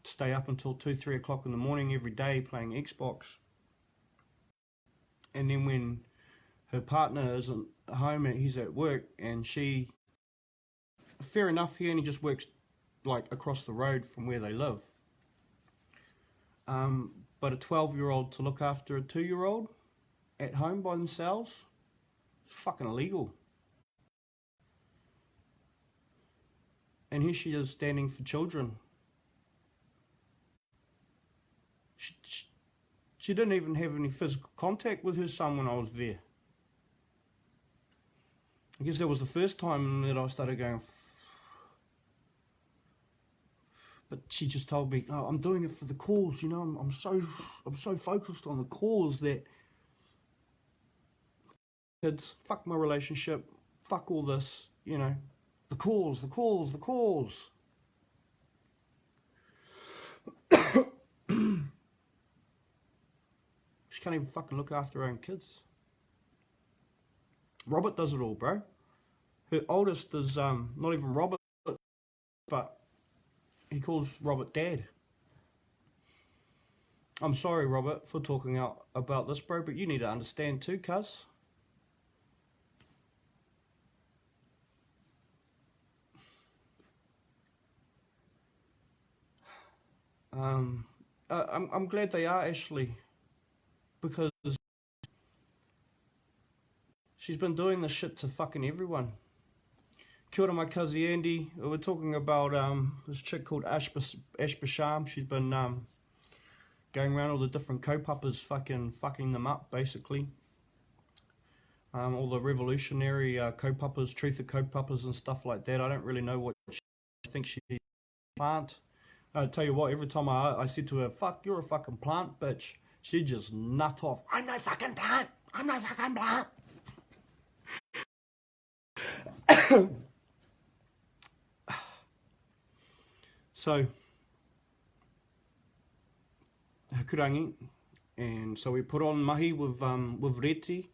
S1: stay up until 2, 3 o'clock in the morning every day playing Xbox. And then when her partner isn't home and he's at work, and she, fair enough, he only just works like across the road from where they live. But a 12-year-old to look after a 2-year-old at home by themselves, it's fucking illegal. And here she is standing for children. She didn't even have any physical contact with her son when I was there. I guess that was the first time that I started going. But she just told me, "Oh, I'm doing it for the cause. You know, I'm so focused on the cause that kids, fuck my relationship, fuck all this. You know, the cause, the cause, the cause." She can't even fucking look after her own kids. Robert does it all, bro. Her oldest is not even Robert, but he calls Robert Dad. I'm sorry, Robert, for talking out about this, bro, but you need to understand too, cuz. I'm glad they are, Ashley, because she's been doing this shit to fucking everyone. Kia ora, my cousin Andy. We're talking about this chick called Ash Basham. She's been going around all the different kaupapas fucking them up, basically. All the revolutionary kaupapas, truther kaupapas and stuff like that. I don't really know what she thinks she's a plant. I tell you what, every time I said to her, "Fuck, you're a fucking plant, bitch," she just nut off. "I'm no fucking plant. I'm no fucking plant." So, kurangi, and so we put on mahi with Reti,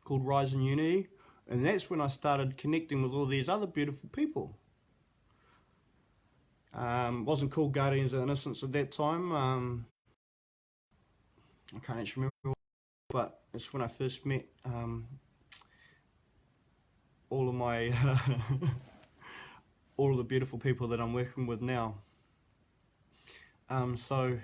S1: called Rise and Unity, and that's when I started connecting with all these other beautiful people. Wasn't called Guardians of Innocence at that time. I can't actually remember, but it's when I first met all of my all of the beautiful people that I'm working with now. So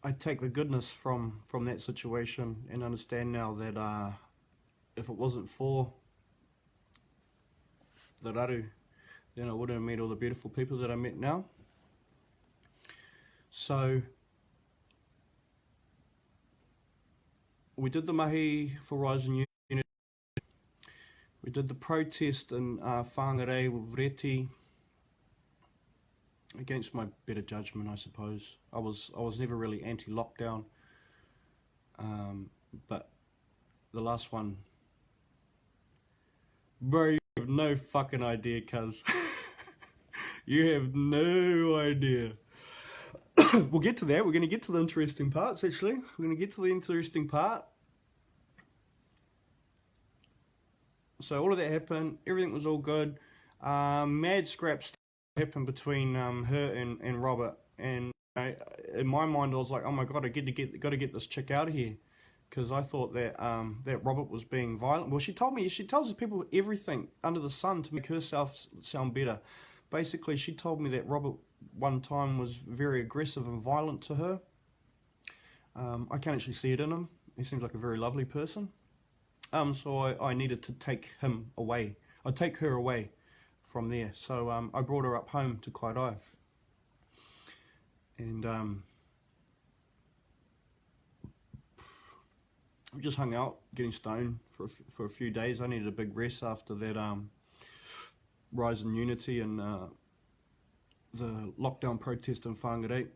S1: I take the goodness from that situation and understand now that if it wasn't for the raru, then I wouldn't have met all the beautiful people that I met now. So we did the mahi for Rise and Unity. We did the protest in Whangarei with Reti, against my better judgment, I suppose. I was never really anti-lockdown, but the last one, bro, you have no fucking idea, cuz. You have no idea. We'll get to that. We're going to get to the interesting parts, actually. We're going to get to the interesting part. So all of that happened. Everything was all good. Mad scraps happened between her and Robert. And in my mind, I was like, oh my god, I got to get this chick out of here. Because I thought that that Robert was being violent. Well, she tells people everything under the sun to make herself sound better. Basically, she told me that Robert one time was very aggressive and violent to her. I can't actually see it in him. He seems like a very lovely person. So I needed to take him away. I'd take her away from there. So I brought her up home to Kairai. And we just hung out, getting stoned for a few days. I needed a big rest after that Rise and Unity and the lockdown protest in Whangarei.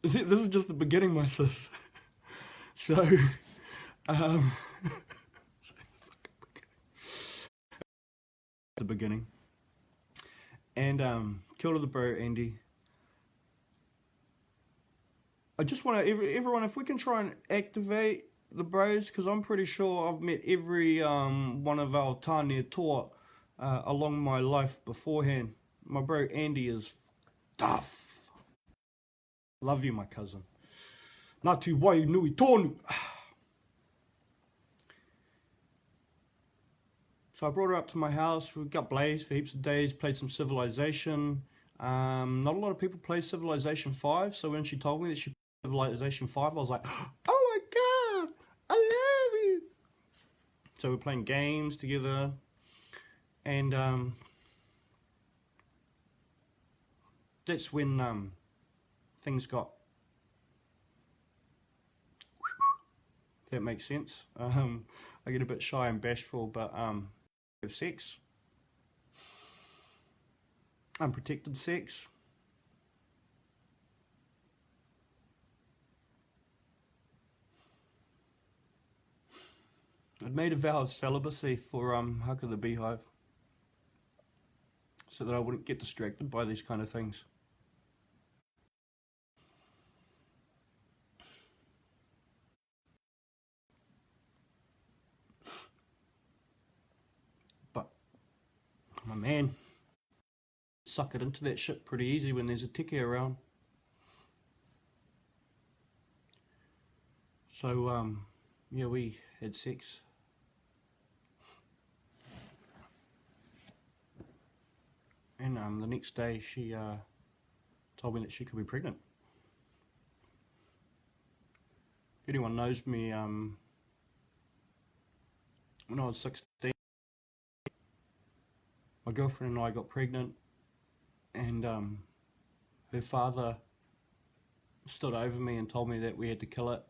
S1: This is just the beginning, my sis. So, the beginning. And kia ora the bro, Andy. I just want to, everyone, if we can try and activate the bros, because I'm pretty sure I've met every one of our tāne toa along my life beforehand. My bro Andy is tough. Love you, my cousin. Ngāti wai nui tonu. So I brought her up to my house. We got blazed for heaps of days, played some Civilization. Not a lot of people play Civilization 5, so when she told me that she played Civilization 5, I was like, oh my god, I love you. So we're playing games together, and that's when things got, if that makes sense. I get a bit shy and bashful, but have sex, unprotected sex. I'd made a vow of celibacy for Haka the Beehive, so that I wouldn't get distracted by these kind of things. But my man, suck it into that shit pretty easy when there's a tiki around. So yeah, we had sex. And the next day she told me that she could be pregnant. If anyone knows me, when I was 16, my girlfriend and I got pregnant, and her father stood over me and told me that we had to kill it.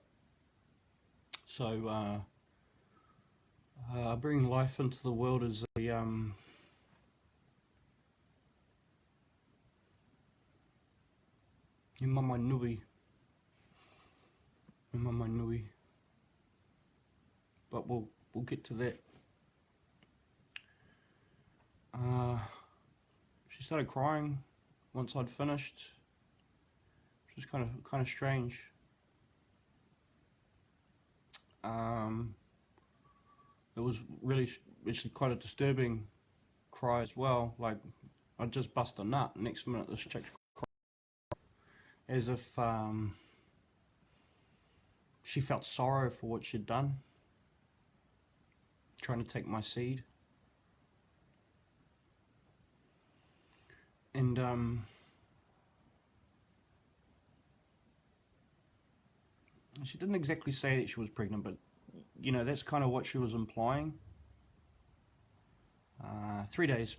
S1: So bringing life into the world is a Mama nui. Mama nui. But we'll get to that. She started crying once I'd finished, which was kind of strange. It was really actually quite a disturbing cry as well. Like I'd just bust a nut. Next minute, this chick's crying as if she felt sorrow for what she'd done, trying to take my seed. And she didn't exactly say that she was pregnant, but you know, that's kind of what she was implying. 3 days,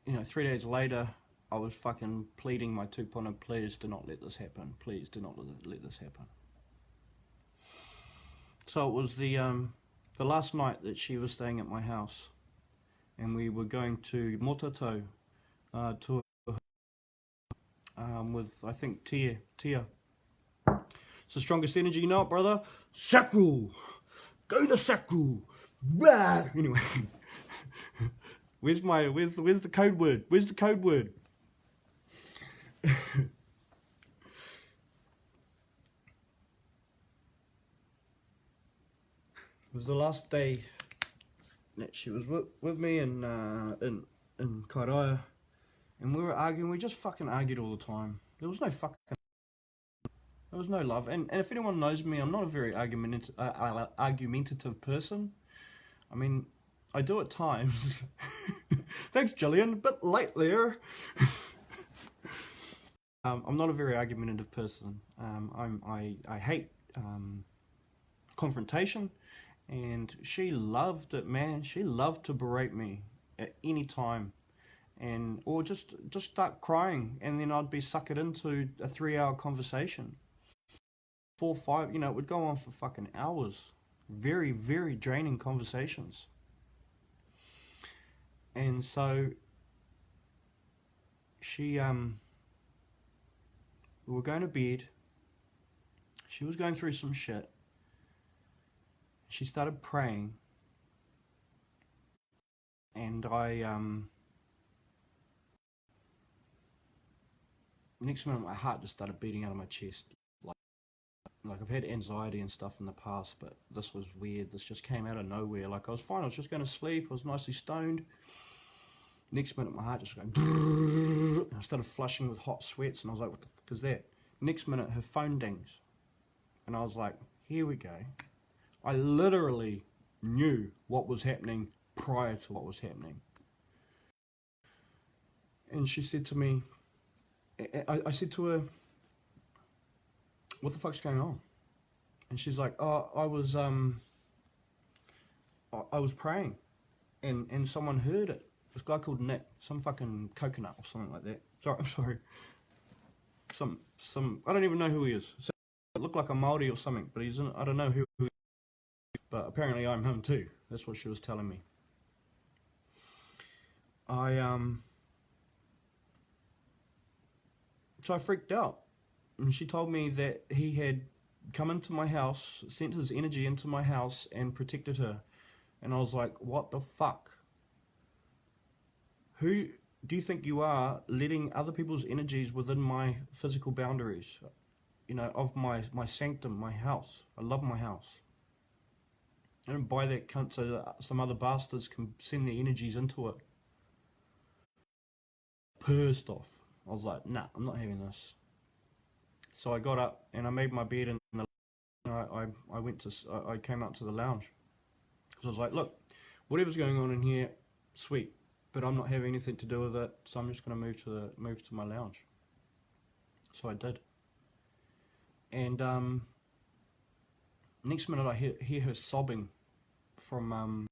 S1: you know, 3 days later, I was fucking pleading my tupuna, please do not let this happen. Please do not let this happen. So it was the last night that she was staying at my house, and we were going to Mototo to with, I think, Tia. It's the strongest energy, you know it, brother? Sakru! Go the Sakru! Rah! Anyway. Where's the code word? Where's the code word? It was the last day that she was with me in Kairaia, and we were arguing. We just fucking argued all the time. There was no love. And if anyone knows me, I'm not a very argumentative person. I mean, I do at times. Thanks, Jillian. Bit late there. I'm not a very argumentative person. I hate confrontation, and she loved it, man. She loved to berate me at any time, or just start crying, and then I'd be suckered into a 3-hour conversation. 4, 5, you know, it would go on for fucking hours. Very, very draining conversations. And so she we were going to bed. She was going through some shit. She started praying, and I Next minute, my heart just started beating out of my chest. Like I've had anxiety and stuff in the past, but this was weird. This just came out of nowhere. Like I was fine. I was just going to sleep. I was nicely stoned. Next minute, my heart just going. And I started flushing with hot sweats, and I was like, "What the fuck is that?" Next minute, her phone dings, and I was like, "Here we go." I literally knew what was happening prior to what was happening. And she said to me, I said to her, "What the fuck's going on?" And she's like, "Oh, I was praying, and someone heard it. This guy called Nick, some fucking coconut or something like that. Sorry, I'm sorry. Some I don't even know who he is. So it looked like a Māori or something, but I don't know who he is. But apparently I'm him too. That's what she was telling me. So I freaked out. And she told me that he had come into my house, sent his energy into my house and protected her. And I was like, what the fuck? Who do you think you are, letting other people's energies within my physical boundaries, you know, of my sanctum, my house? I love my house. I don't buy that cunt so that some other bastards can send their energies into it. Pissed off. I was like, nah, I'm not having this. So I got up and I made my bed, and I came out to the lounge. So I was like, look, whatever's going on in here, sweet, but I'm not having anything to do with it. So I'm just going to move to my lounge. So I did. And next minute I hear her sobbing from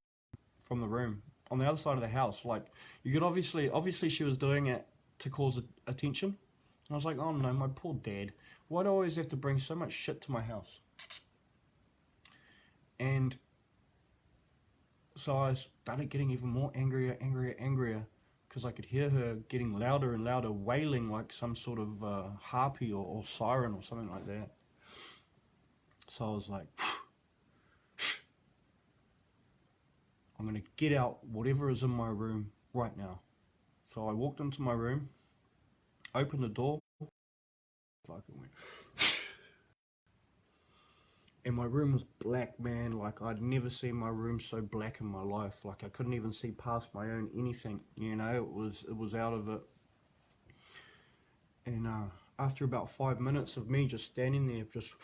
S1: the room on the other side of the house. Like, you could obviously she was doing it to cause attention. And I was like, oh no, my poor dad. Why do I always have to bring so much shit to my house? And so I started getting even more angrier, because I could hear her getting louder and louder, wailing like some sort of harpy or siren or something like that. So I was like, I'm going to get out whatever is in my room right now. So I walked into my room, opened the door, fucking went. And my room was black, man. Like, I'd never seen my room so black in my life. Like, I couldn't even see past my own anything, you know. It was out of it. And after about 5 minutes of me just standing there, just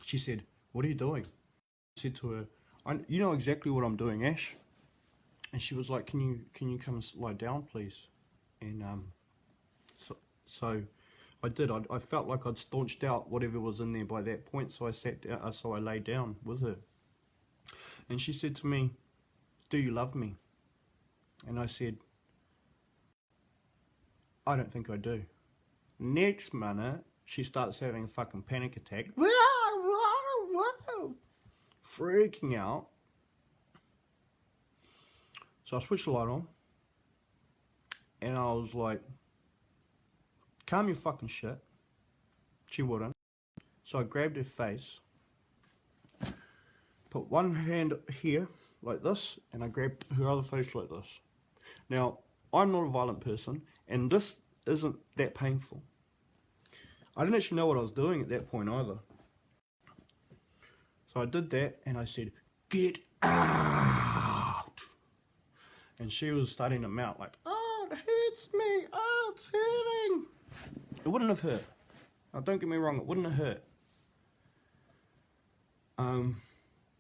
S1: she said, what are you doing? I said to her, you know exactly what I'm doing, Ash. And she was like, can you come and lie down, please? And so I did. I felt like I'd staunched out whatever was in there by that point. So I sat down. So I lay down with her. And she said to me, do you love me? And I said, I don't think I do. Next minute, she starts having a fucking panic attack. Freaking out. So I switched the light on. And I was like, calm your fucking shit. She wouldn't. So I grabbed her face, put one hand here, like this, and I grabbed her other face like this. Now, I'm not a violent person, and this isn't that painful. I didn't actually know what I was doing at that point either. So I did that, and I said, get out! And she was starting to melt, like, oh, it hurts me, oh, it's hurting. It wouldn't have hurt. Now, don't get me wrong, it wouldn't have hurt.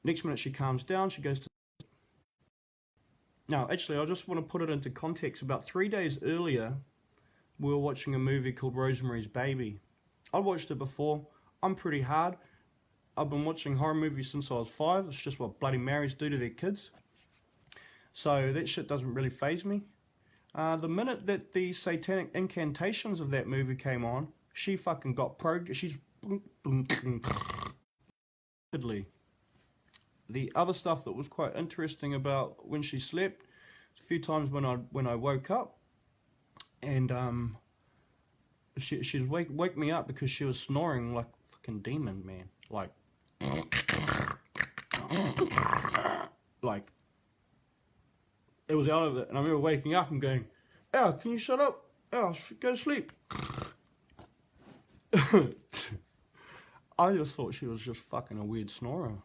S1: Next minute she calms down, she goes to... Now, actually, I just want to put it into context. About 3 days earlier, we were watching a movie called Rosemary's Baby. I watched it before. I'm pretty hard. I've been watching horror movies since I was 5. It's just what Bloody Marys do to their kids. So that shit doesn't really faze me. The minute that the satanic incantations of that movie came on, she fucking got she's... The other stuff that was quite interesting about when she slept, a few times when I woke up, and she'd wake me up because she was snoring like a fucking demon, man. Like it was out of it. And I remember waking up and going, "Al, can you shut up? Al, go to sleep." I just thought she was just fucking a weird snorer.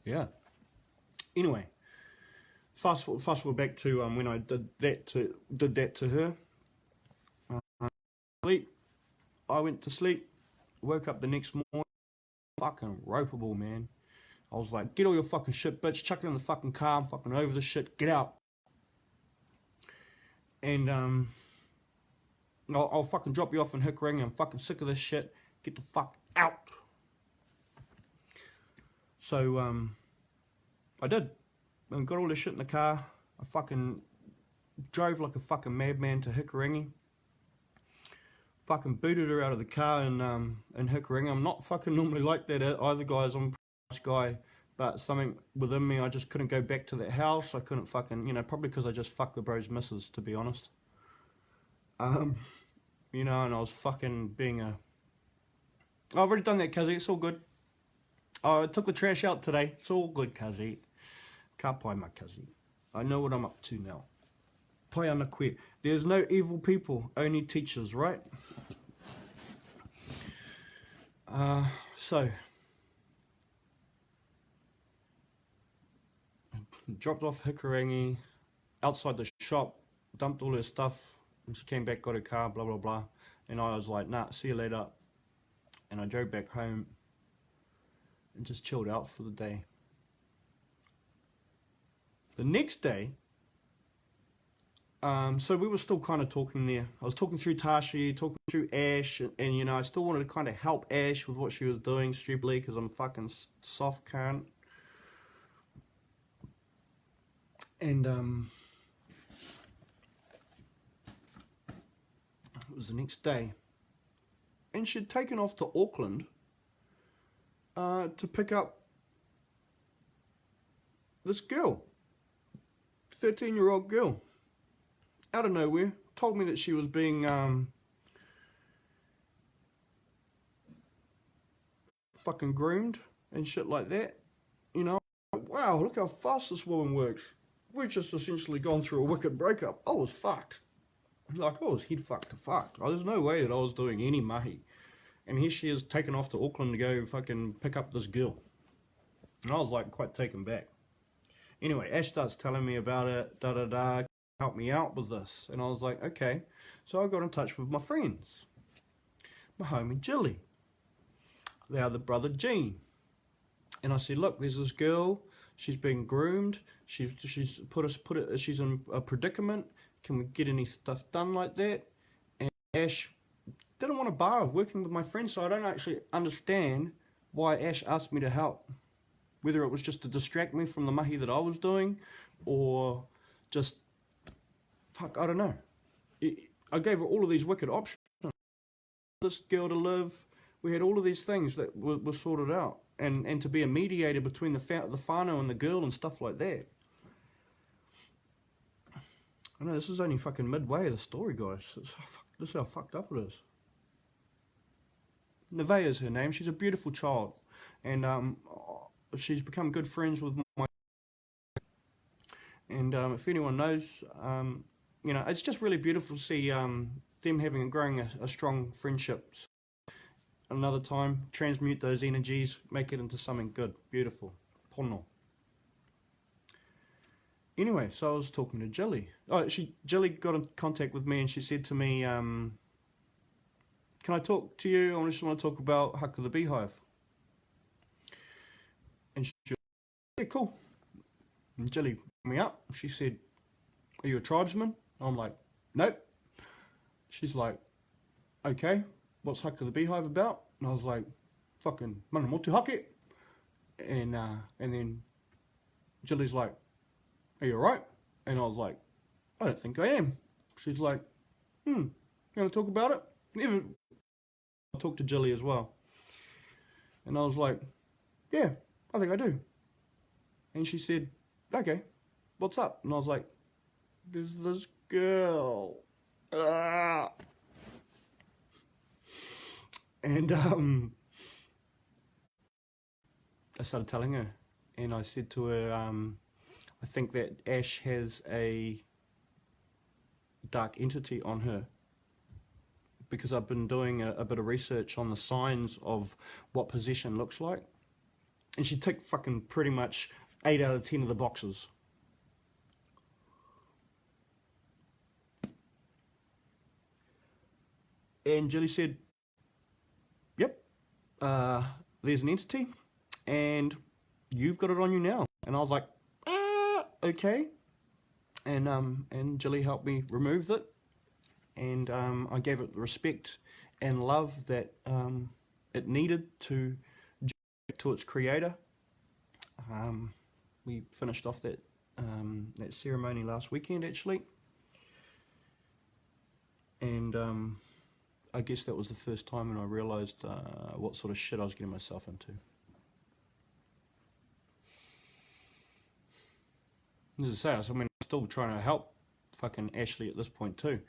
S1: Yeah. Anyway, fast forward back to when I did that to her. Sleep. I went to sleep. Woke up the next morning. Fucking ropeable, man. I was like, "Get all your fucking shit, bitch. Chuck it in the fucking car. I'm fucking over this shit. Get out." And I'll fucking drop you off in Hickering. I'm fucking sick of this shit. Get the fuck out. So I did. And got all this shit in the car. I fucking drove like a fucking madman to Hickoringy. Fucking booted her out of the car in Hickoringy. I'm not fucking normally like that either, guys. I'm a nice guy. But something within me, I just couldn't go back to that house. I couldn't fucking, you know, probably because I just fucked the bro's missus, to be honest. You know, and I was fucking being a... I've already done that, cuzzy. It's all good. I took the trash out today. It's all good, cuzzy. Ka pai my cuzzy. I know what I'm up to now. Pai ana koe. There's no evil people, only teachers, right? So... dropped off Hickoringy, outside the shop, dumped all her stuff, and she came back, got her car, blah, blah, blah. And I was like, "Nah, see you later." And I drove back home and just chilled out for the day. The next day, so we were still kind of talking there. I was talking through Tashi, talking through Ash, and you know, I still wanted to kind of help Ash with what she was doing, stupidly, because I'm a fucking soft cunt. And it was the next day, and she'd taken off to Auckland to pick up this girl, 13-year-old girl, out of nowhere. Told me that she was being fucking groomed and shit like that. You know, wow, look how fast this woman works. We've just essentially gone through a wicked breakup. I was fucked. Like, I was head fucked to fuck. There's no way that I was doing any mahi. And here she is taken off to Auckland to go fucking pick up this girl. And I was like quite taken back. Anyway, Ash starts telling me about it, help me out with this. And I was like, okay. So I got in touch with my friends. My homie Jilly. The other brother Gene. And I said, "Look, there's this girl. She's been groomed. She's she's in a predicament. Can we get any stuff done like that?" And Ash didn't want a bar of working with my friends, so I don't actually understand why Ash asked me to help. Whether it was just to distract me from the mahi that I was doing, or just, fuck, I don't know. I gave her all of these wicked options. This girl to live. We had all of these things that were sorted out. And to be a mediator between the whānau and the girl and stuff like that. I know, this is only fucking midway of the story, guys. This is how fucked up it is. Nevaeh is her name. She's a beautiful child. And she's become good friends with my... And if anyone knows, you know, it's just really beautiful to see them having and growing a strong friendship. Another time, transmute those energies, make it into something good, beautiful, pono. Anyway, so I was talking to Jilly. Jilly got in contact with me and she said to me, "Can I talk to you? I just want to talk about Haka the Beehive." And she said, "Yeah, cool." And Jilly put me up. She said, "Are you a tribesman?" I'm like, "Nope." She's like, "Okay. What's Haka the Beehive about?" And I was like, "Fucking mana motu hake." And then Jilly's like, "Are you alright?" And I was like, "I don't think I am." She's like, "You want to talk about it?" Never. I talked to Jilly as well. And I was like, "Yeah, I think I do." And she said, "Okay, what's up?" And I was like, "There's this girl." And I started telling her, and I said to her, I think that Ash has a dark entity on her, because I've been doing a bit of research on the signs of what possession looks like, and she ticked fucking pretty much 8 out of 10 of the boxes. And Jilly said, yep, there's an entity, and you've got it on you now. And I was like, okay. And Jilly helped me remove it, and I gave it the respect and love that it needed to its creator. We finished off that ceremony last weekend, actually, and I guess that was the first time when I realised what sort of shit I was getting myself into. As I say, I'm still trying to help fucking Ashley at this point too.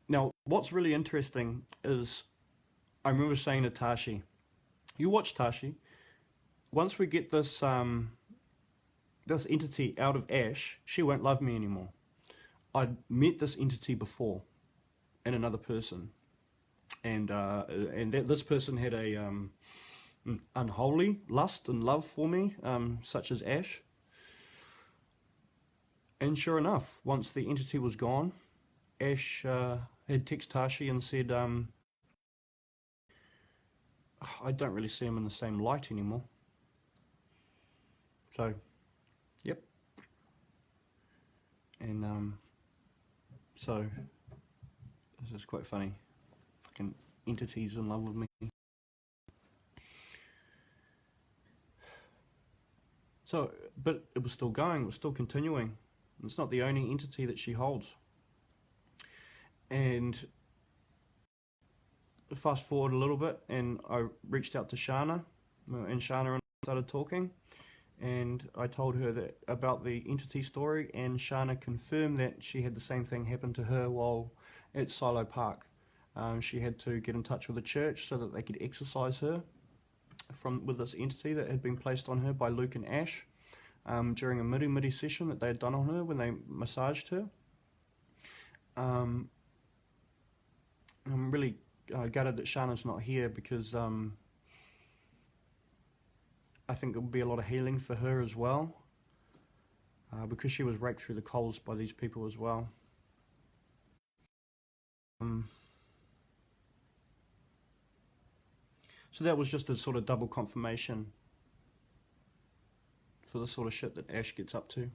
S1: Now, what's really interesting is, I remember saying to Tashi, you watch, Tashi, once we get this this entity out of Ash, she won't love me anymore. I'd met this entity before in another person, and this person had a unholy lust and love for me, such as Ash. And sure enough, once the entity was gone, Ash had texted Tashi and said, I don't really see him in the same light anymore. So, yep. And so, this is quite funny. Fucking entities in love with me. So, but it was still going, it was still continuing. It's not the only entity that she holds. And fast forward a little bit, and I reached out to Shana, and Shana and I started talking, and I told her that about the entity story, and Shana confirmed that she had the same thing happen to her while at Silo Park. She had to get in touch with the church so that they could exorcise her with this entity that had been placed on her by Luke and Ash during a midi session that they had done on her when they massaged her. I'm really gutted that Shana's not here, because I think it would be a lot of healing for her as well, because she was raked through the coals by these people as well. So that was just a sort of double confirmation for the sort of shit that Ash gets up to.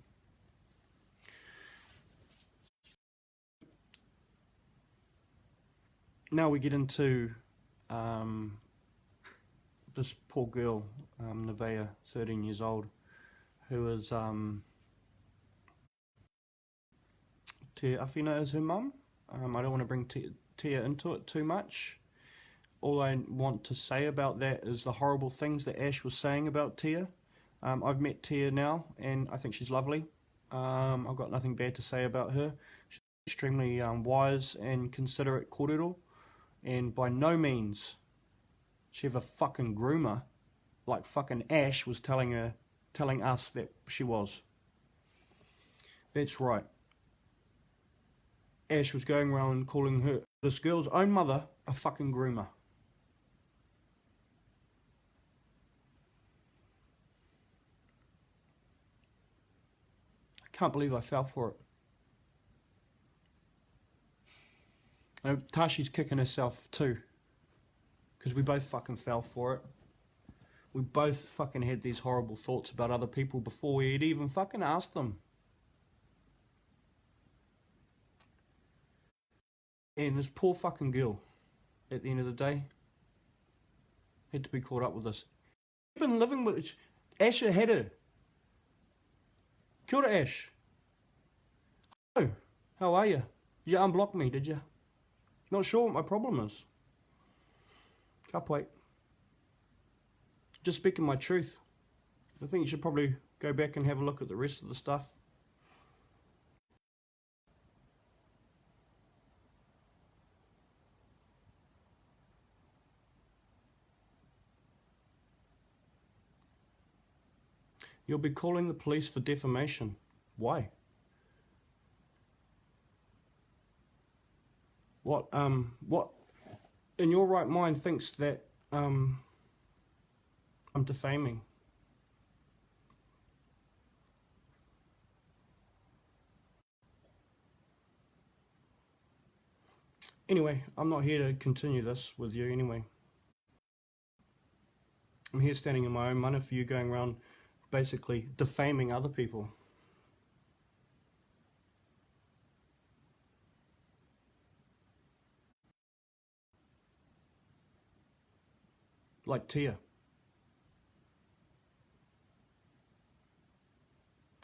S1: Now we get into this poor girl, Nevaeh, 13 years old, who is Tia Awhina is her mum. I don't want to bring Tia into it too much. All I want to say about that is the horrible things that Ash was saying about Tia. I've met Tia now, and I think she's lovely. I've got nothing bad to say about her. She's extremely wise and considerate kōrero, and by no means she have a fucking groomer like fucking Ash was telling us that she was. That's right. Ash was going around calling her, this girl's own mother, a fucking groomer. I can't believe I fell for it. And Tashi's kicking herself too, because we both fucking fell for it. We both fucking had these horrible thoughts about other people before we had even fucking asked them. And this poor fucking girl, at the end of the day, had to be caught up with this. I've been living with Ash had her. Kia ora, Ash. Hello, how are you? Did you unblock me, did you? Not sure what my problem is. Up, wait. Just speaking my truth. I think you should probably go back and have a look at the rest of the stuff. You'll be calling the police for defamation. Why? What in your right mind thinks that I'm defaming? Anyway, I'm not here to continue this with you anyway. I'm here standing in my own money for you, going around basically defaming other people. Like Tia.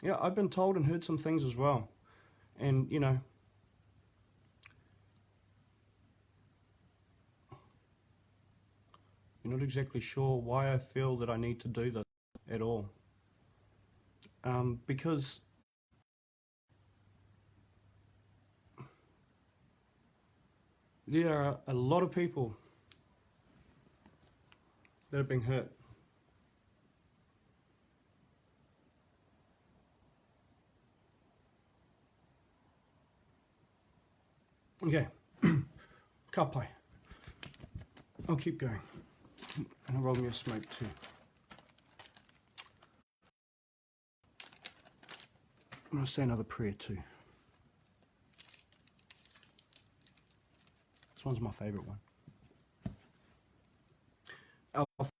S1: Yeah, I've been told and heard some things as well. And, you know, you're not exactly sure why I feel that I need to do this at all. Because there are a lot of people that have been hurt. Okay, kapai. I'll keep going. And I'll roll me a smoke too. I'm going to say another prayer too. This one's my favourite one. Our Father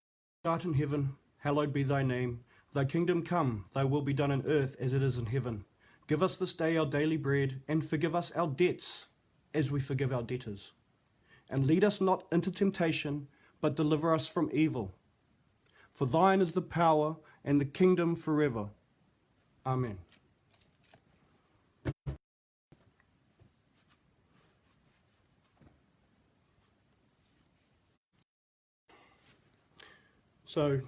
S1: art in heaven, hallowed be thy name. Thy kingdom come, thy will be done on earth as it is in heaven. Give us this day our daily bread, and forgive us our debts as we forgive our debtors. And lead us not into temptation, but deliver us from evil. For thine is the power and the kingdom forever. Amen. So,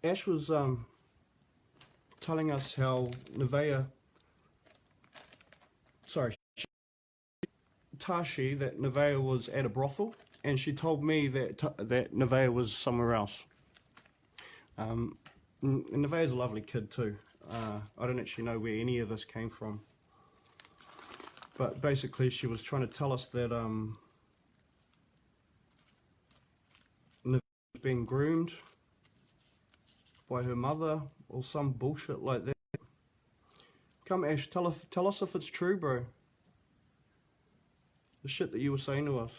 S1: Ash was telling us how Tashi, that Nevaeh was at a brothel, and she told me that Nevaeh was somewhere else. And Nevaeh's a lovely kid too. I don't actually know where any of this came from, but basically she was trying to tell us that Nevaeh was being groomed by her mother or some bullshit like that. Come Ash, tell us if it's true, bro. The shit that you were saying to us.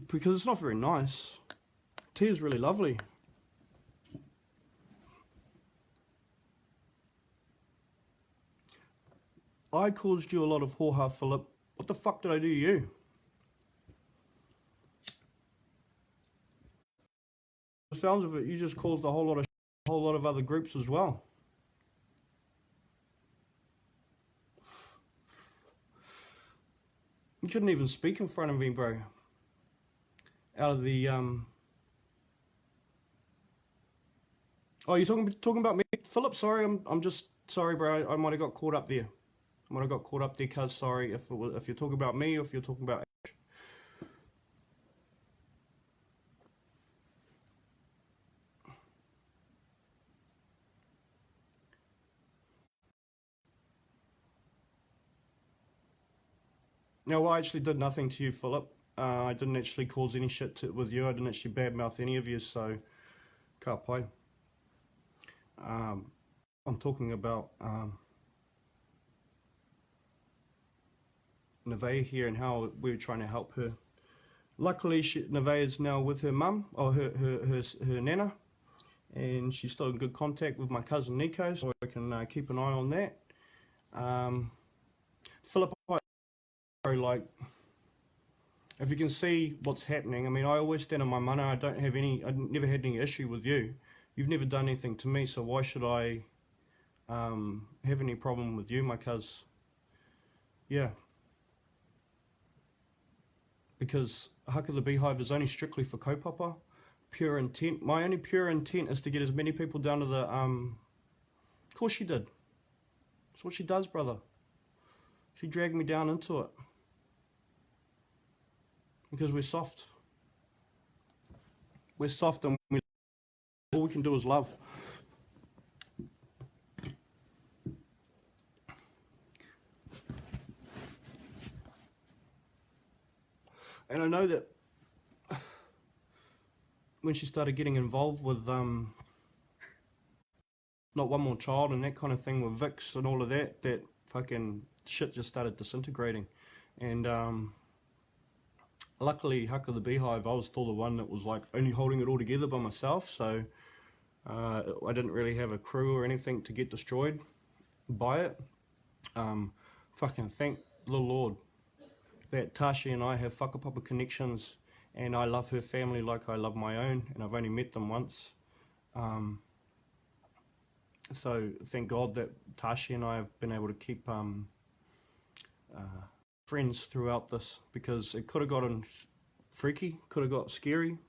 S1: Because it's not very nice. Tia's really lovely. I caused you a lot of hoha, Philip. What the fuck did I do to you? The sounds of it, you just caused a whole lot of other groups as well. You couldn't even speak in front of me, bro. Out of the Oh, you're talking about me, Philip? Sorry, I'm just sorry, bro. I might have got caught up there. Cuz sorry if you're talking about me or if you're talking about Ash. No, I actually did nothing to you, Philip. I didn't actually cause any shit with you. I didn't actually badmouth any of you, so ka pai. I'm talking about Nevaeh here and how we were trying to help her. Luckily, Nevaeh is now with her mum, or her nana, and she's still in good contact with my cousin Nico, so I can keep an eye on that. Philip, like, if you can see what's happening, I mean, I always stand on my mana. I never had any issue with you. You've never done anything to me, so why should I have any problem with you, my cuz? Yeah. Because Haka the Beehive is only strictly for kaupapa. Pure intent. My only pure intent is to get as many people down to the, of course she did. That's what she does, brother. She dragged me down into it. Because we're soft. we're soft, and all we can do is love. And I know that when she started getting involved with Not One More Child and that kind of thing with Vix and all of that, that fucking shit just started disintegrating. And luckily, Huck of the Beehive, I was still the one that was like only holding it all together by myself, so I didn't really have a crew or anything to get destroyed by it. Fucking thank the Lord that Tashi and I have whakapapa connections, and I love her family like I love my own, and I've only met them once. So thank God that Tashi and I have been able to keep friends throughout this, because it could have gotten freaky, could have got scary.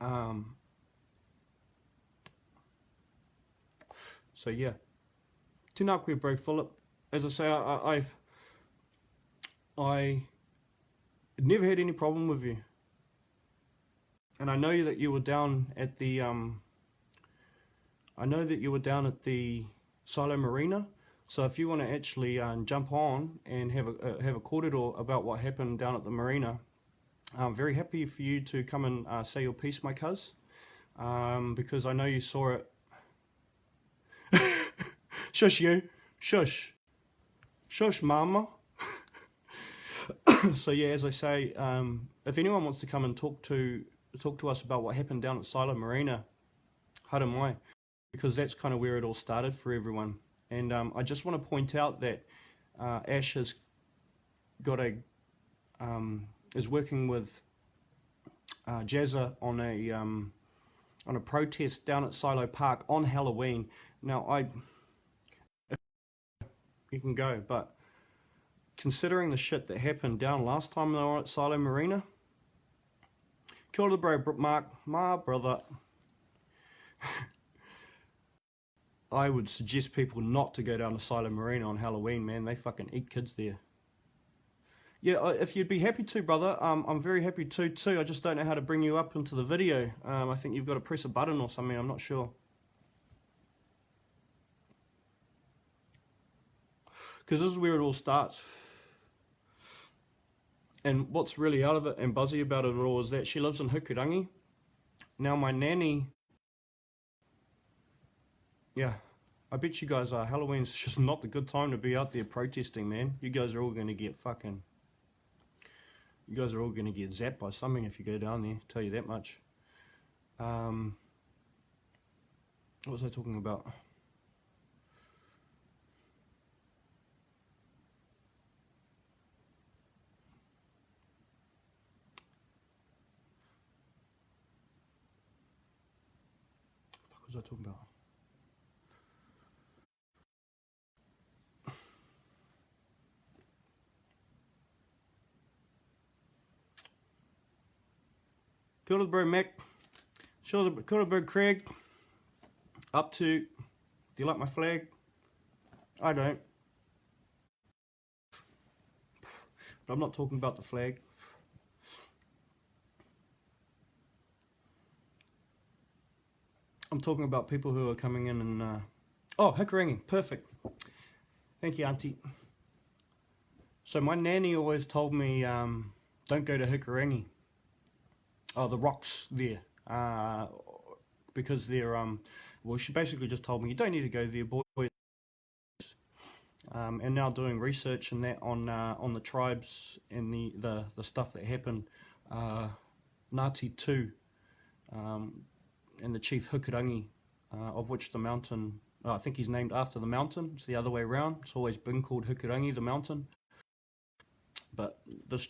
S1: So yeah, tēnā koe, bro Philip. As I say, I never had any problem with you, and I know that you were down at the Silo Marina. So if you want to actually jump on and have a kōrero about what happened down at the marina, I'm very happy for you to come and say your piece, my cuz, because I know you saw it. Shush you, shush, shush, mama. So yeah, as I say, if anyone wants to come and talk to us about what happened down at Silo Marina, haere mai, because that's kind of where it all started for everyone. And I just want to point out that Ash has got is working with Jazza on a protest down at Silo Park on Halloween. Now you can go, but considering the shit that happened down last time they were at Silo Marina, kia ora, bro Mark, my brother. I would suggest people not to go down to Silo Marina on Halloween, man. They fucking eat kids there. Yeah, if you'd be happy to, brother, I'm very happy to too. I just don't know how to bring you up into the video. I think you've got to press a button or something, I'm not sure. Because this is where it all starts. And what's really out of it and buzzy about it all is that she lives in Hikurangi. Now my nanny... Yeah, I bet you guys are. Halloween's just not the good time to be out there protesting, man. You guys are all going to get fucking... You guys are all going to get zapped by something if you go down there, tell you that much. What was I talking about? What was I talking about? Kia ora, bro Mac. Kia ora, bro Craig. Up to... Do you like my flag? I don't. But I'm not talking about the flag. I'm talking about people who are coming in and... Oh, Hikurangi. Perfect. Thank you, Auntie. So my nanny always told me, don't go to Hikurangi. Oh, the rocks there. Because they're... well, she basically just told me, you don't need to go there, boys. And now doing research and that on the tribes and the stuff that happened. Ngāti Tū, and the chief Hikurangi, of which the mountain... I think he's named after the mountain. It's the other way around. It's always been called Hikurangi, the mountain. But this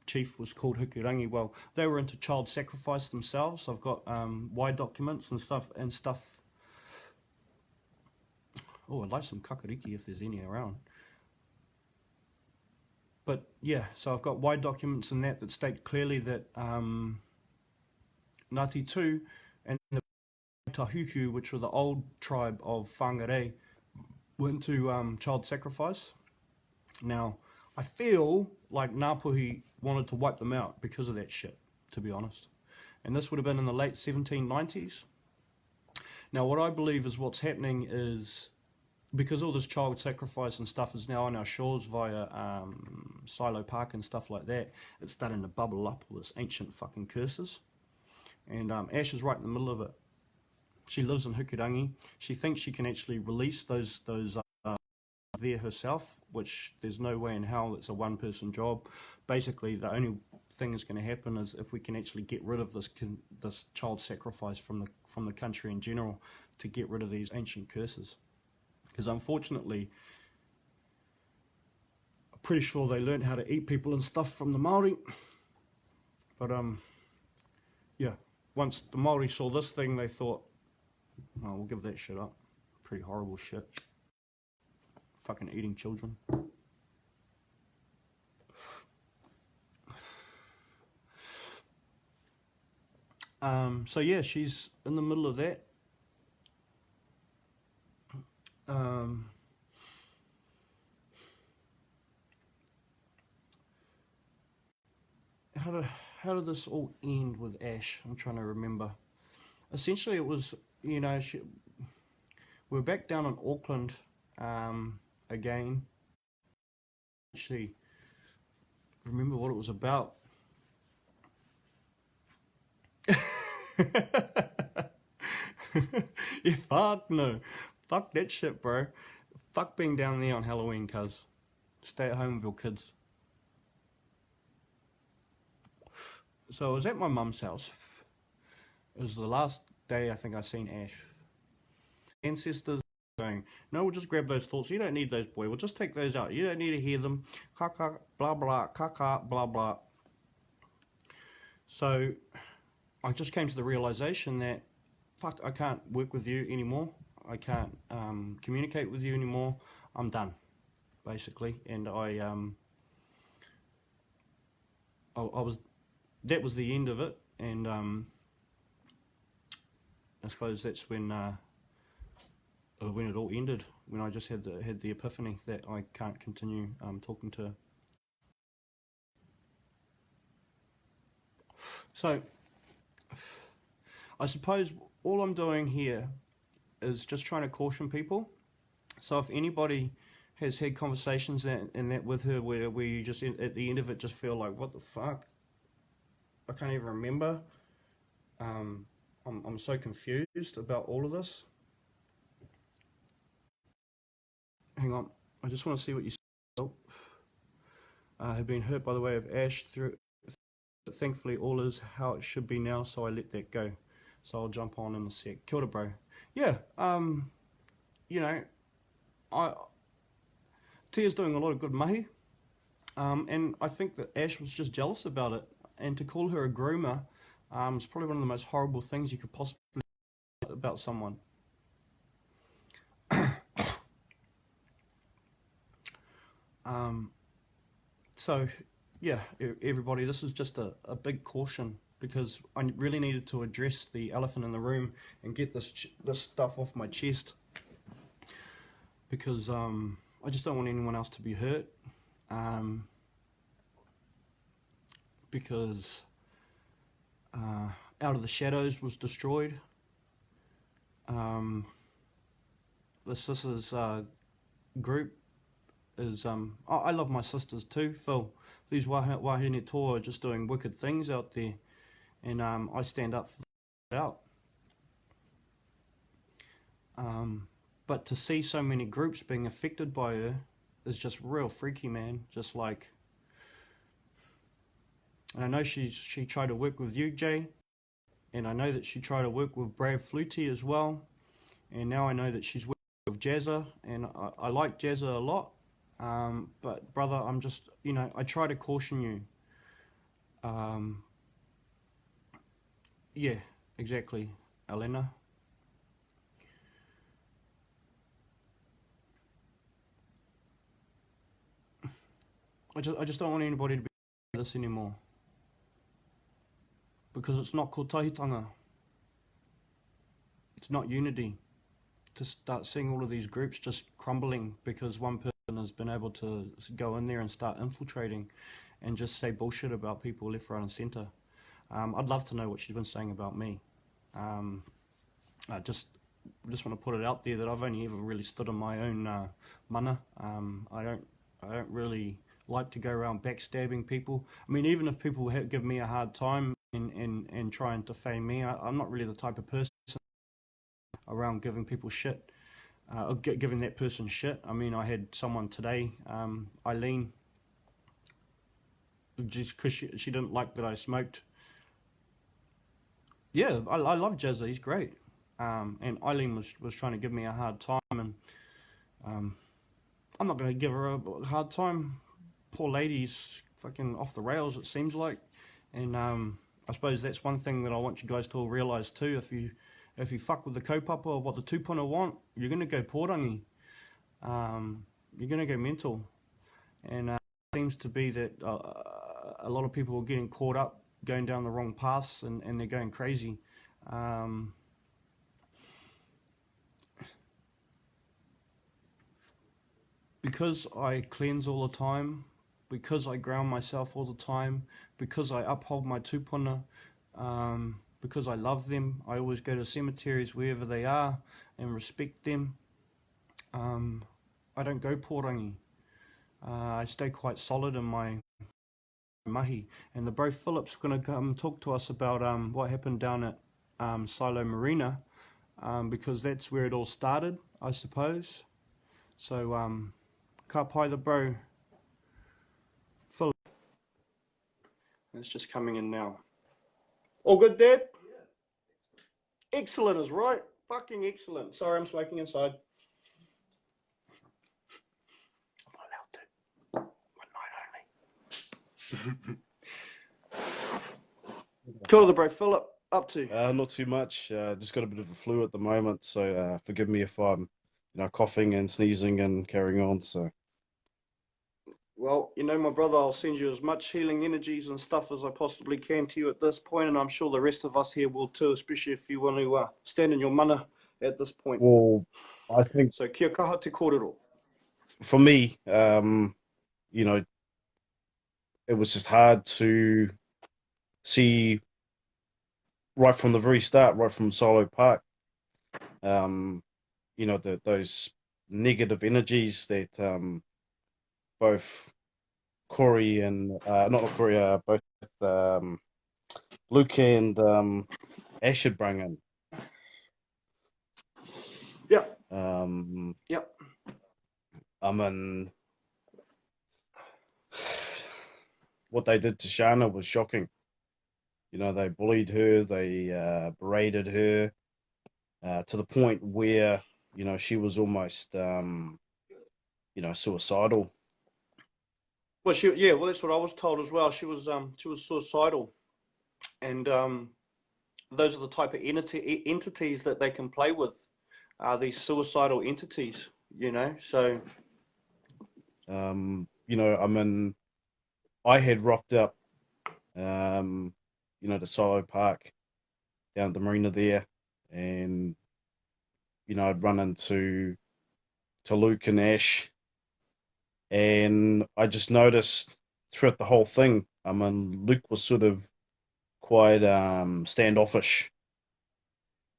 S1: chief was called Hikurangi. Well, they were into child sacrifice themselves. I've got Y documents and stuff. Oh, I'd like some kakariki if there's any around. But yeah, so I've got Y documents and that state clearly that Ngāti Tū and the Tahuhu, which were the old tribe of Whangarei, were into child sacrifice. Now, I feel like Ngāpuhi wanted to wipe them out because of that shit, to be honest. and this would have been in the late 1790s. Now, what I believe is what's happening is, because all this child sacrifice and stuff is now on our shores via Silo Park and stuff like that, it's starting to bubble up all this ancient fucking curses. And Ash is right in the middle of it. She lives in Hukurangi. She thinks she can actually release those there herself, which there's no way in hell. It's a one-person job. Basically, the only thing that's going to happen is if we can actually get rid of this child sacrifice from the country in general, to get rid of these ancient curses. Because unfortunately, I'm pretty sure they learned how to eat people and stuff from the Māori. But yeah, once the Māori saw this thing, they thought, oh, we'll give that shit up. Pretty horrible shit. Fucking eating children. So yeah, she's in the middle of that. How did this all end with Ash? I'm trying to remember. Essentially, it was, you know, we're back down in Auckland again. Actually, remember what it was about. Yeah, fuck no. Fuck that shit, bro. Fuck being down there on Halloween, cuz. Stay at home with your kids. So I was at my mum's house. It was the last day I think I seen Ash. Ancestors going, no, we'll just grab those thoughts. You don't need those, boy. We'll just take those out. You don't need to hear them. Kaka, blah, blah, kaka, blah, blah. So I just came to the realization that, fuck, I can't work with you anymore. I can't communicate with you anymore. I'm done, basically. And I was, that was the end of it. And I suppose that's when it all ended. When I just had the epiphany that I can't continue talking to her. So I suppose all I'm doing here is just trying to caution people. So if anybody has had conversations and that with her where you just at the end of it just feel like, what the fuck? I can't even remember. I'm so confused about all of this. Hang on, I just want to see what you said. Have been hurt by the way of Ash through. Thankfully, all is how it should be now, so I let that go. So I'll jump on in a sec. Kia ora, bro. Yeah, you know, Tia's doing a lot of good mahi, and I think that Ash was just jealous about it. And to call her a groomer is probably one of the most horrible things you could possibly say about someone. So, yeah, everybody, this is just a big caution, because I really needed to address the elephant in the room and get this stuff off my chest, because I just don't want anyone else to be hurt, because Out of the Shadows was destroyed. This sister's group is, I love my sisters too, Phil. These wahine toa are just doing wicked things out there, and I stand up for it out. But to see so many groups being affected by her is just real freaky, man. Just like, and I know she tried to work with you, Jay, and I know that she tried to work with Brad Flutie as well, and now I know that she's working with Jazza, and I like Jazza a lot. But brother, I'm just, you know, I try to caution you. Yeah, exactly, Elena. I just don't want anybody to be this anymore, because it's not kotahitanga. It's not unity. To start seeing all of these groups just crumbling because one person has been able to go in there and start infiltrating and just say bullshit about people left, right and centre. I'd love to know what she's been saying about me. Um, I just want to put it out there that I've only ever really stood on my own mana. I don't really like to go around backstabbing people. I mean, even if people give me a hard time and try and defame me, I'm not really the type of person around giving people shit, or giving that person shit. I mean, I had someone today, Eileen, just because she didn't like that I smoked. Yeah, I love Jazza. He's great. And Eileen was trying to give me a hard time, and um, I'm not going to give her a hard time. Poor lady's fucking off the rails, it seems like. And I suppose that's one thing that I want you guys to all realise too. If you fuck with the kaupapa or what the tupuna want, you're going to go porangi. You're going to go mental. And it seems to be that a lot of people are getting caught up going down the wrong paths, and they're going crazy. Um, because I cleanse all the time, because I ground myself all the time, because I uphold my tupuna, because I love them, I always go to cemeteries wherever they are and respect them. I don't go porangi. I stay quite solid in my mahi. And the bro Philip's going to come talk to us about what happened down at Silo Marina, because that's where it all started, I suppose. So, ka pai the bro Philip. It's just coming in now. All good, Dad? Excellent is right. Fucking excellent. Sorry, I'm smoking inside. I'm not allowed to. One night only. Cool, the bro Philip. Up to?
S2: Not too much. Just got a bit of a flu at the moment, so forgive me if I'm, coughing and sneezing and carrying on. So,
S1: Well, you know, my brother, I'll send you as much healing energies and stuff as I possibly can to you at this point, and I'm sure the rest of us here will too, especially if you want to stand in your mana at this point.
S2: well, I think
S1: So, kia kaha te kōrero.
S2: for me, you know, it was just hard to see right from the very start, right from Solo Park, um, those negative energies that both Corey and not Corey, both um, Luke and Ash had bring in.
S1: Yeah.
S2: Um,
S1: Yeah.
S2: I mean, what they did to Shana was shocking. They bullied her, they berated her to the point where, she was almost, suicidal.
S1: Well, well, that's what I was told as well. She was suicidal, and those are the type of entities that they can play with. These suicidal entities, So,
S2: I mean, I had rocked up, um, to Silo Park down at the marina there, and I'd run into to Luke and Ash, and I just noticed throughout the whole thing. I mean, Luke was sort of quite standoffish.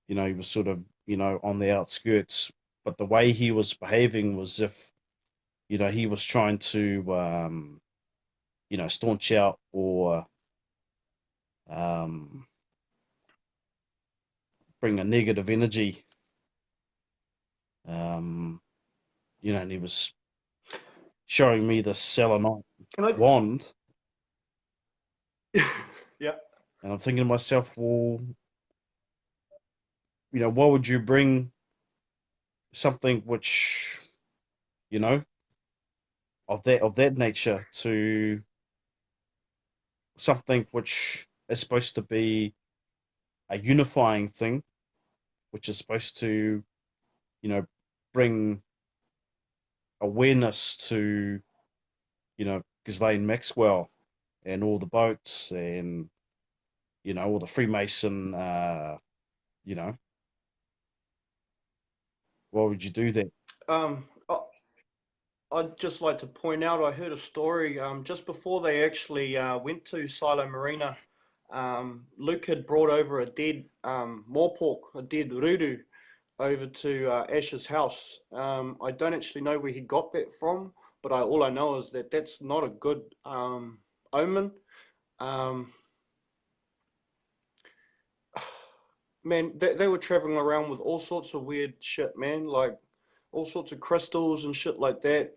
S2: He was sort of on the outskirts, but the way he was behaving was if he was trying to staunch out or um, bring a negative energy. Um, and he was showing me the selenite
S1: can I?
S2: wand,
S1: Yeah.
S2: and I'm thinking to myself, well, why would you bring something which, you know, of that nature to something which is supposed to be a unifying thing, which is supposed to, you know, bring awareness to, Ghislaine Maxwell and all the boats and, all the Freemason, you know, why would you do that?
S1: Um, I'd just like to point out I heard a story just before they actually went to Silo Marina. Luke had brought over a dead pork, a dead ruru, over to Ash's house. I don't actually know where he got that from, but all I know is that that's not a good omen. Um, Man, they were traveling around with all sorts of weird shit, man, like all sorts of crystals and shit like that.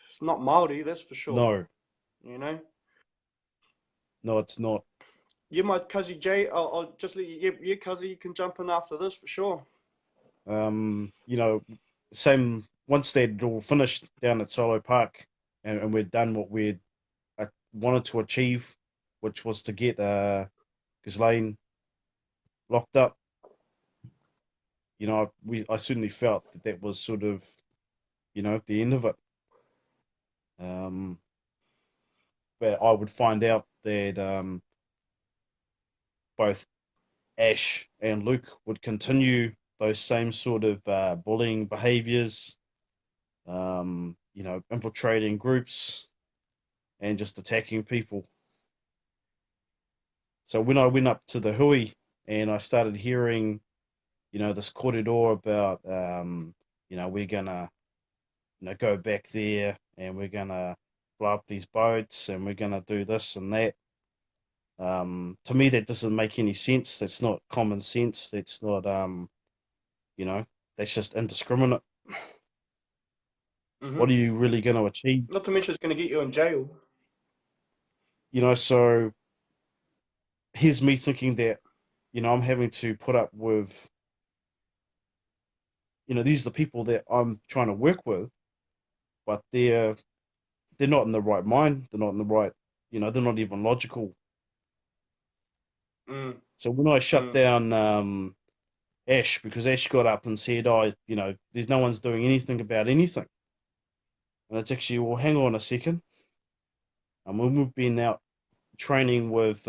S1: It's not Maori, that's for sure.
S2: No,
S1: You know.
S2: no, it's not.
S1: You, my cousin Jay, I'll just let you. Yeah, cousin, you can jump in after this for sure.
S2: You know, same once they'd all finished down at Solo Park, and we'd done what we'd wanted to achieve, which was to get Ghislaine locked up. You know, I certainly felt that that was sort of, you know, the end of it. Um, but I would find out that both Ash and Luke would continue those same sort of bullying behaviors, you know, infiltrating groups and just attacking people. So when I went up to the hui and I started hearing, you know, this corridor about, you know, we're gonna, you know, go back there and we're gonna blow up these boats and we're gonna do this and that. To me, that doesn't make any sense. That's not common sense. That's not, you know, that's just indiscriminate. What are
S1: Hmm.
S2: you really going to achieve?
S1: Not to mention it's going to get you in jail.
S2: You know, so here's me thinking that, you know, I'm having to put up with, you know, these are the people that I'm trying to work with, but they're not in the right mind. They're not in the right, you know, they're not even logical.
S1: Mm,
S2: So when I shut
S1: mm.
S2: down Ash, because Ash got up and said, "I, you know, there's no one's doing anything about anything," and it's actually, well, hang on a second. And when we've been out training with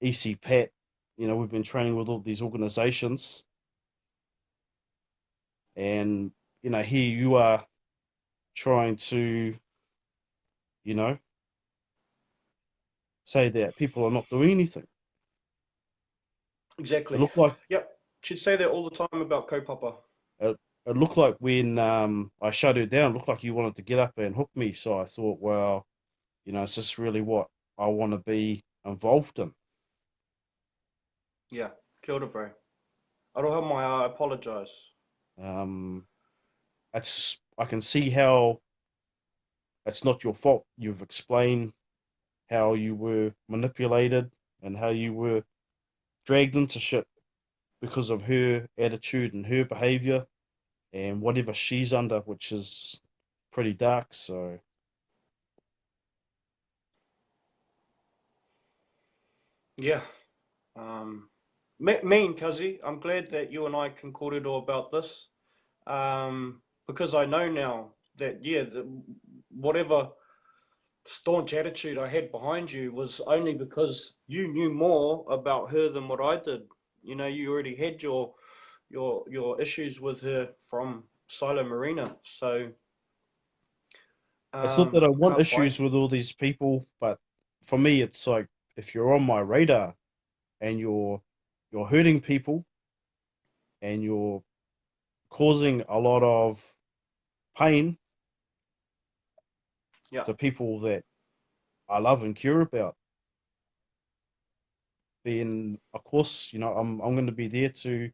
S2: EC Pat, you know, we've been training with all these organizations, and you know, here you are trying to, you know, say that people are not doing anything. It
S1: Exactly.
S2: looked like
S1: Yep. She'd say that all the time about Kaupapa.
S2: it, it looked like when I shut her down, it looked like you wanted to get up and hook me. So I thought, well, you know, is this really what I want to be involved in?
S1: Yeah. Kia ora, bro. Aroha mai, I apologize.
S2: Um, it's I can see how it's not your fault. You've explained how you were manipulated and how you were dragged into shit because of her attitude and her behavior and whatever she's under, which is pretty dark. So
S1: Yeah. Um, mean, Cuzzy, I'm glad that you and I can corridor about this. Because I know now that, yeah, whatever staunch attitude I had behind you was only because you knew more about her than what I did. You know, you already had your issues with her from Silo Marina. So
S2: it's not that I want
S1: can't fight.
S2: issues with all these people, but for me, it's like if you're on my radar and you're hurting people and you're causing a lot of pain
S1: Yeah.
S2: to people that I love and care about, then of course, you know, I'm going to be there to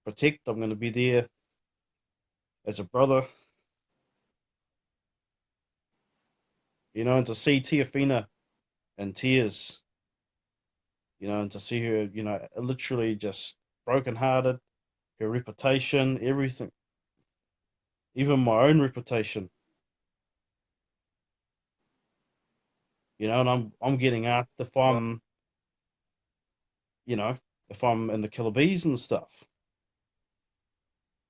S2: protect. I'm going to be there as a brother, you know, and to see Tiafina in tears, you know, and to see her, you know, literally just brokenhearted, her reputation, everything, even my own reputation, you know, and I'm getting asked if
S1: Right.
S2: I'm, you know, if I'm in the killer bees and stuff,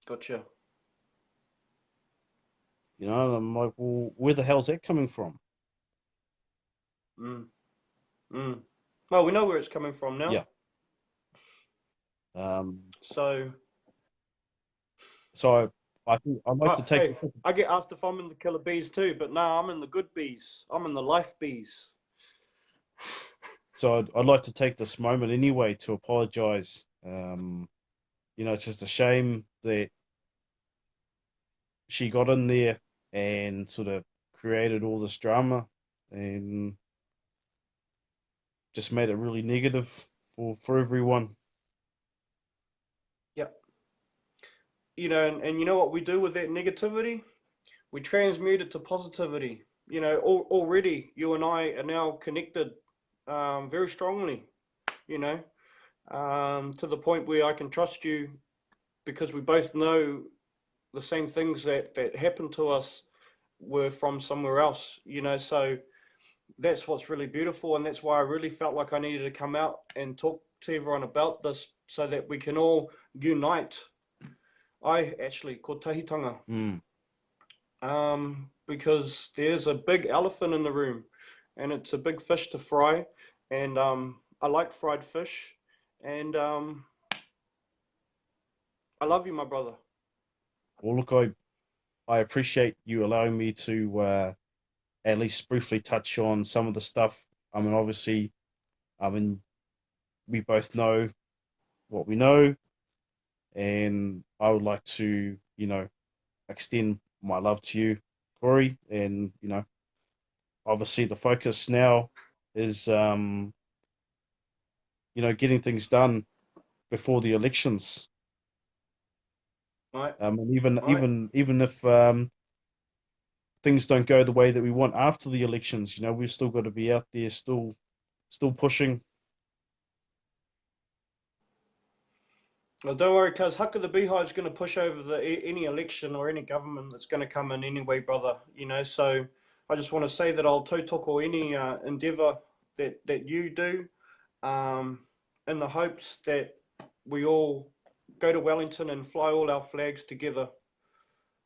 S1: Gotcha.
S2: you know, and I'm like, well, where the hell's that coming from?
S1: Mm, mm. Well, we know where it's coming from
S2: Yeah.
S1: now.
S2: Um,
S1: So
S2: so I think I'd like to take.
S1: Hey, I get asked if I'm in the killer bees too, but no, I'm in the good bees. I'm in the life bees.
S2: So I'd like to take this moment anyway to apologize. It's just a shame that she got in there and sort of created all this drama and just made it really negative for everyone.
S1: Yep. And you know what we do with that negativity? We transmute it to positivity. Already you and I are now connected very strongly. You know, to the point where I can trust you because we both know the same things that happened to us were from somewhere else. So that's what's really beautiful, and that's why I really felt like I needed to come out and talk to everyone about this so that we can all unite. I actually ko tahitanga,
S2: Mm.
S1: because there's a big elephant in the room, and it's a big fish to fry, and I like fried fish, and I love you, my brother.
S2: Well, look, I appreciate you allowing me to at least briefly touch on some of the stuff. I mean, obviously, I mean, we both know what we know, and I would like to, extend my love to you, Corey, and obviously the focus now is, getting things done before the elections.
S1: All right,
S2: And even
S1: all right.
S2: even even if things don't go the way that we want after the elections, we've still got to be out there, still pushing.
S1: Well, don't worry, cuz Huck of the Beehive's going to push over any election or any government that's going to come in anyway, brother. So I just want to say that I'll tautoko any endeavour that you do, um, in the hopes that we all go to Wellington and fly all our flags together.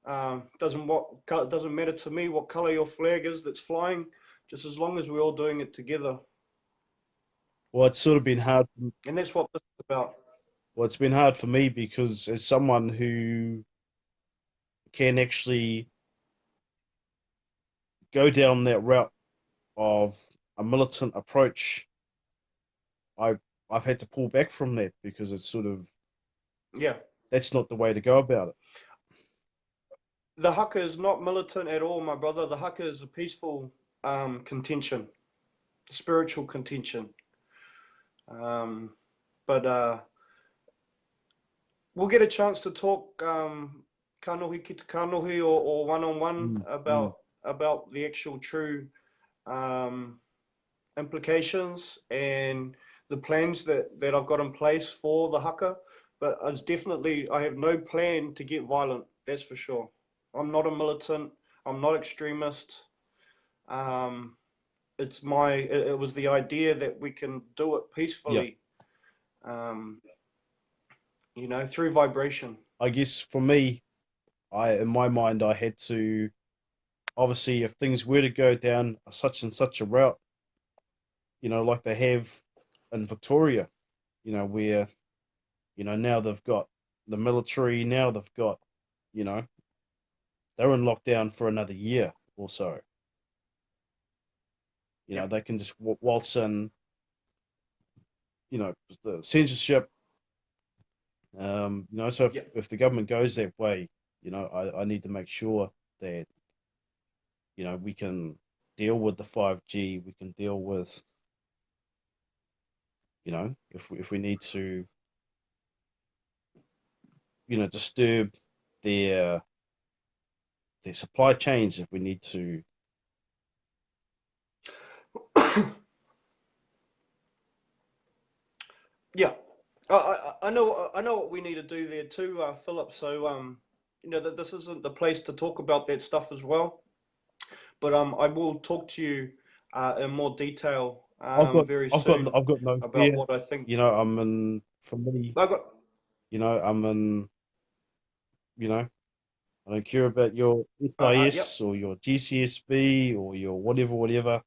S1: Doesn't matter to me what colour your flag is that's flying, just as long as we're all doing it together,
S2: Well, it's sort of been hard.
S1: and that's what this is about.
S2: Well, it's been hard for me because as someone who can actually go down that route of a militant approach, I I've had to pull back from that because it's sort of
S1: Yeah,
S2: that's not the way to go about it.
S1: the haka is not militant at all, my brother. The haka is a peaceful contention, spiritual contention. Um, but we'll get a chance to talk kanohi ki te kanohi or one on one
S2: Mm, mm.
S1: about the actual true um, implications and the plans that I've got in place for the haka. But it's definitely, I have no plan to get violent. That's for sure. I'm not a militant. I'm not extremist. Um, it was the idea that we can do it
S2: Yeah,
S1: peacefully, um, through vibration.
S2: I guess for me, in my mind, I had to obviously if things were to go down such and such a route, like they have in Victoria, where now they've got the military, now they've got, you know, they're in lockdown for another year or so.
S1: Yep.
S2: They can just waltz in, the censorship. So
S1: Yep.
S2: if the government goes that way, I need to make sure that, we can deal with the 5G, we can deal with, if we need to, disturb their their supply chains, if we need to.
S1: Yeah. I know what we need to do there too, Philip. So that this isn't the place to talk about that stuff as well. But I will talk to you in more detail
S2: I've got
S1: very
S2: I've got
S1: soon
S2: I've got no
S1: about
S2: fear.
S1: what I think.
S2: I'm in for me.
S1: I got
S2: I'm in. I don't care about your
S1: yep.
S2: SIS or your GCSB or your whatever.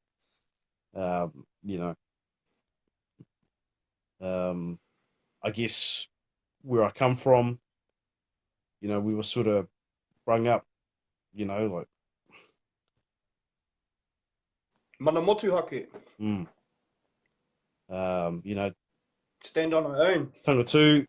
S2: Um, you know, I guess where I come from, we were sort of sprung up, like,
S1: Mana motuhake.
S2: mm, you know,
S1: Stand on our own.
S2: tangatu,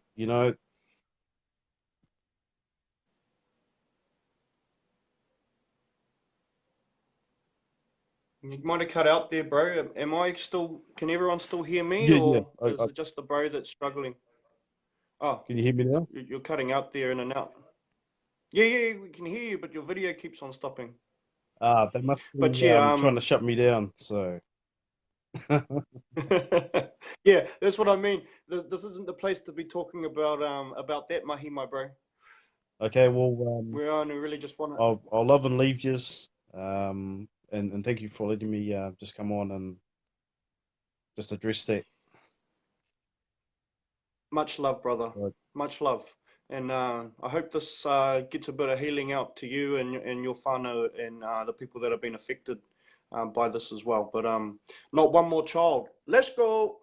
S1: You might have cut out there, bro. Am I still? Can everyone still hear me,
S2: yeah.
S1: or is it just the bro that's struggling? Oh,
S2: Can you hear me now?
S1: you're cutting out there in and out. Yeah, we can hear you, but your video keeps on stopping.
S2: They must
S1: But
S2: be
S1: yeah,
S2: trying to shut me down. So,
S1: yeah, that's what I mean. This isn't the place to be talking about that mahi, my bro.
S2: okay, well,
S1: We only really just want to.
S2: I'll love and leave yous. And thank you for letting me just come on and just address that.
S1: Much love, brother.
S2: Right.
S1: Much love. And I hope this gets a bit of healing out to you and your whānau and the people that have been affected by this as well. But not one more child. Let's go.